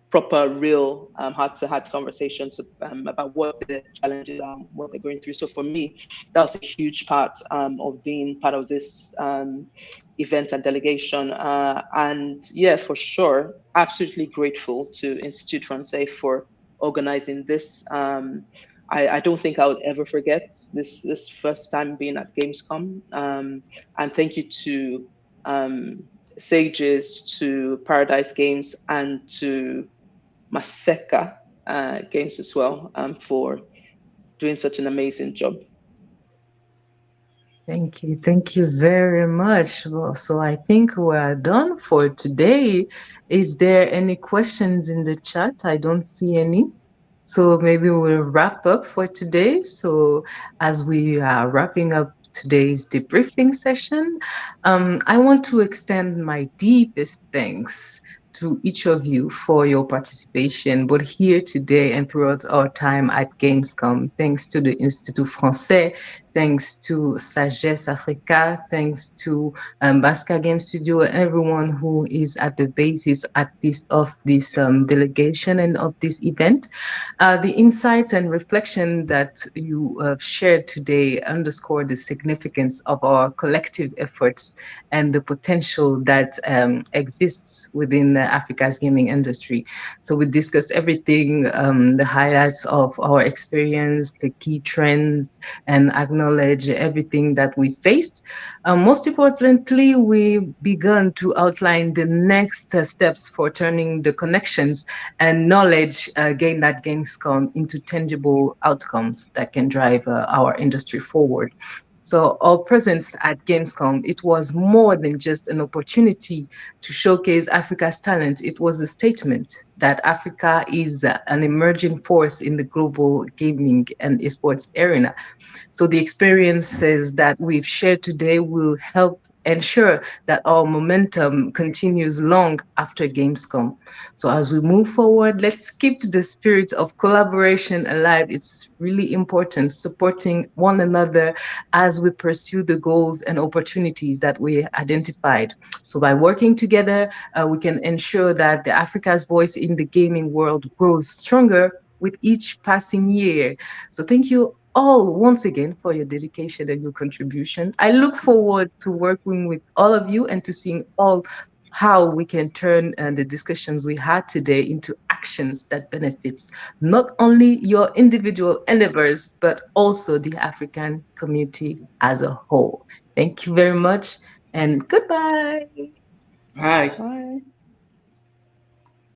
proper, real, heart-to-heart conversations about what the challenges are, what they're going through. So for me, that was a huge part of being part of this event and delegation. And yeah, for sure, absolutely grateful to Institut Français for organizing this. I don't think I would ever forget this first time being at Gamescom. And thank you to Sages, to Paradise Games, and to Maseka Games as well for doing such an amazing job. Thank you very much. Well, so I think we're done for today. Is there any questions in the chat? I don't see any. So maybe we'll wrap up for today. So as we are wrapping up today's debriefing session, I want to extend my deepest thanks to each of you for your participation, both here today and throughout our time at Gamescom. Thanks to the Institut Français. thanks to Sagesse Africa, thanks to Basca Game Studio, everyone who is at the basis of this delegation and of this event. The insights and reflection that you have shared today underscore the significance of our collective efforts and the potential that exists within Africa's gaming industry. So we discussed everything, the highlights of our experience, the key trends, and acknowledge everything that we faced. Most importantly, we began to outline the next steps for turning the connections and knowledge gained at Gamescom into tangible outcomes that can drive our industry forward. So our presence at Gamescom, it was more than just an opportunity to showcase Africa's talent. It was a statement that Africa is an emerging force in the global gaming and esports arena. So the experiences that we've shared today will help ensure that our momentum continues long after Gamescom. So as we move forward, let's keep the spirit of collaboration alive. It's really important supporting one another as we pursue the goals and opportunities that we identified. So by working together, we can ensure that the Africa's voice in the gaming world grows stronger with each passing year. So thank you all once again for your dedication and your contribution. I look forward to working with all of you and to seeing all how we can turn the discussions we had today into actions that benefits not only your individual endeavors but also the African community as a whole. Thank you very much and goodbye. Bye. Bye.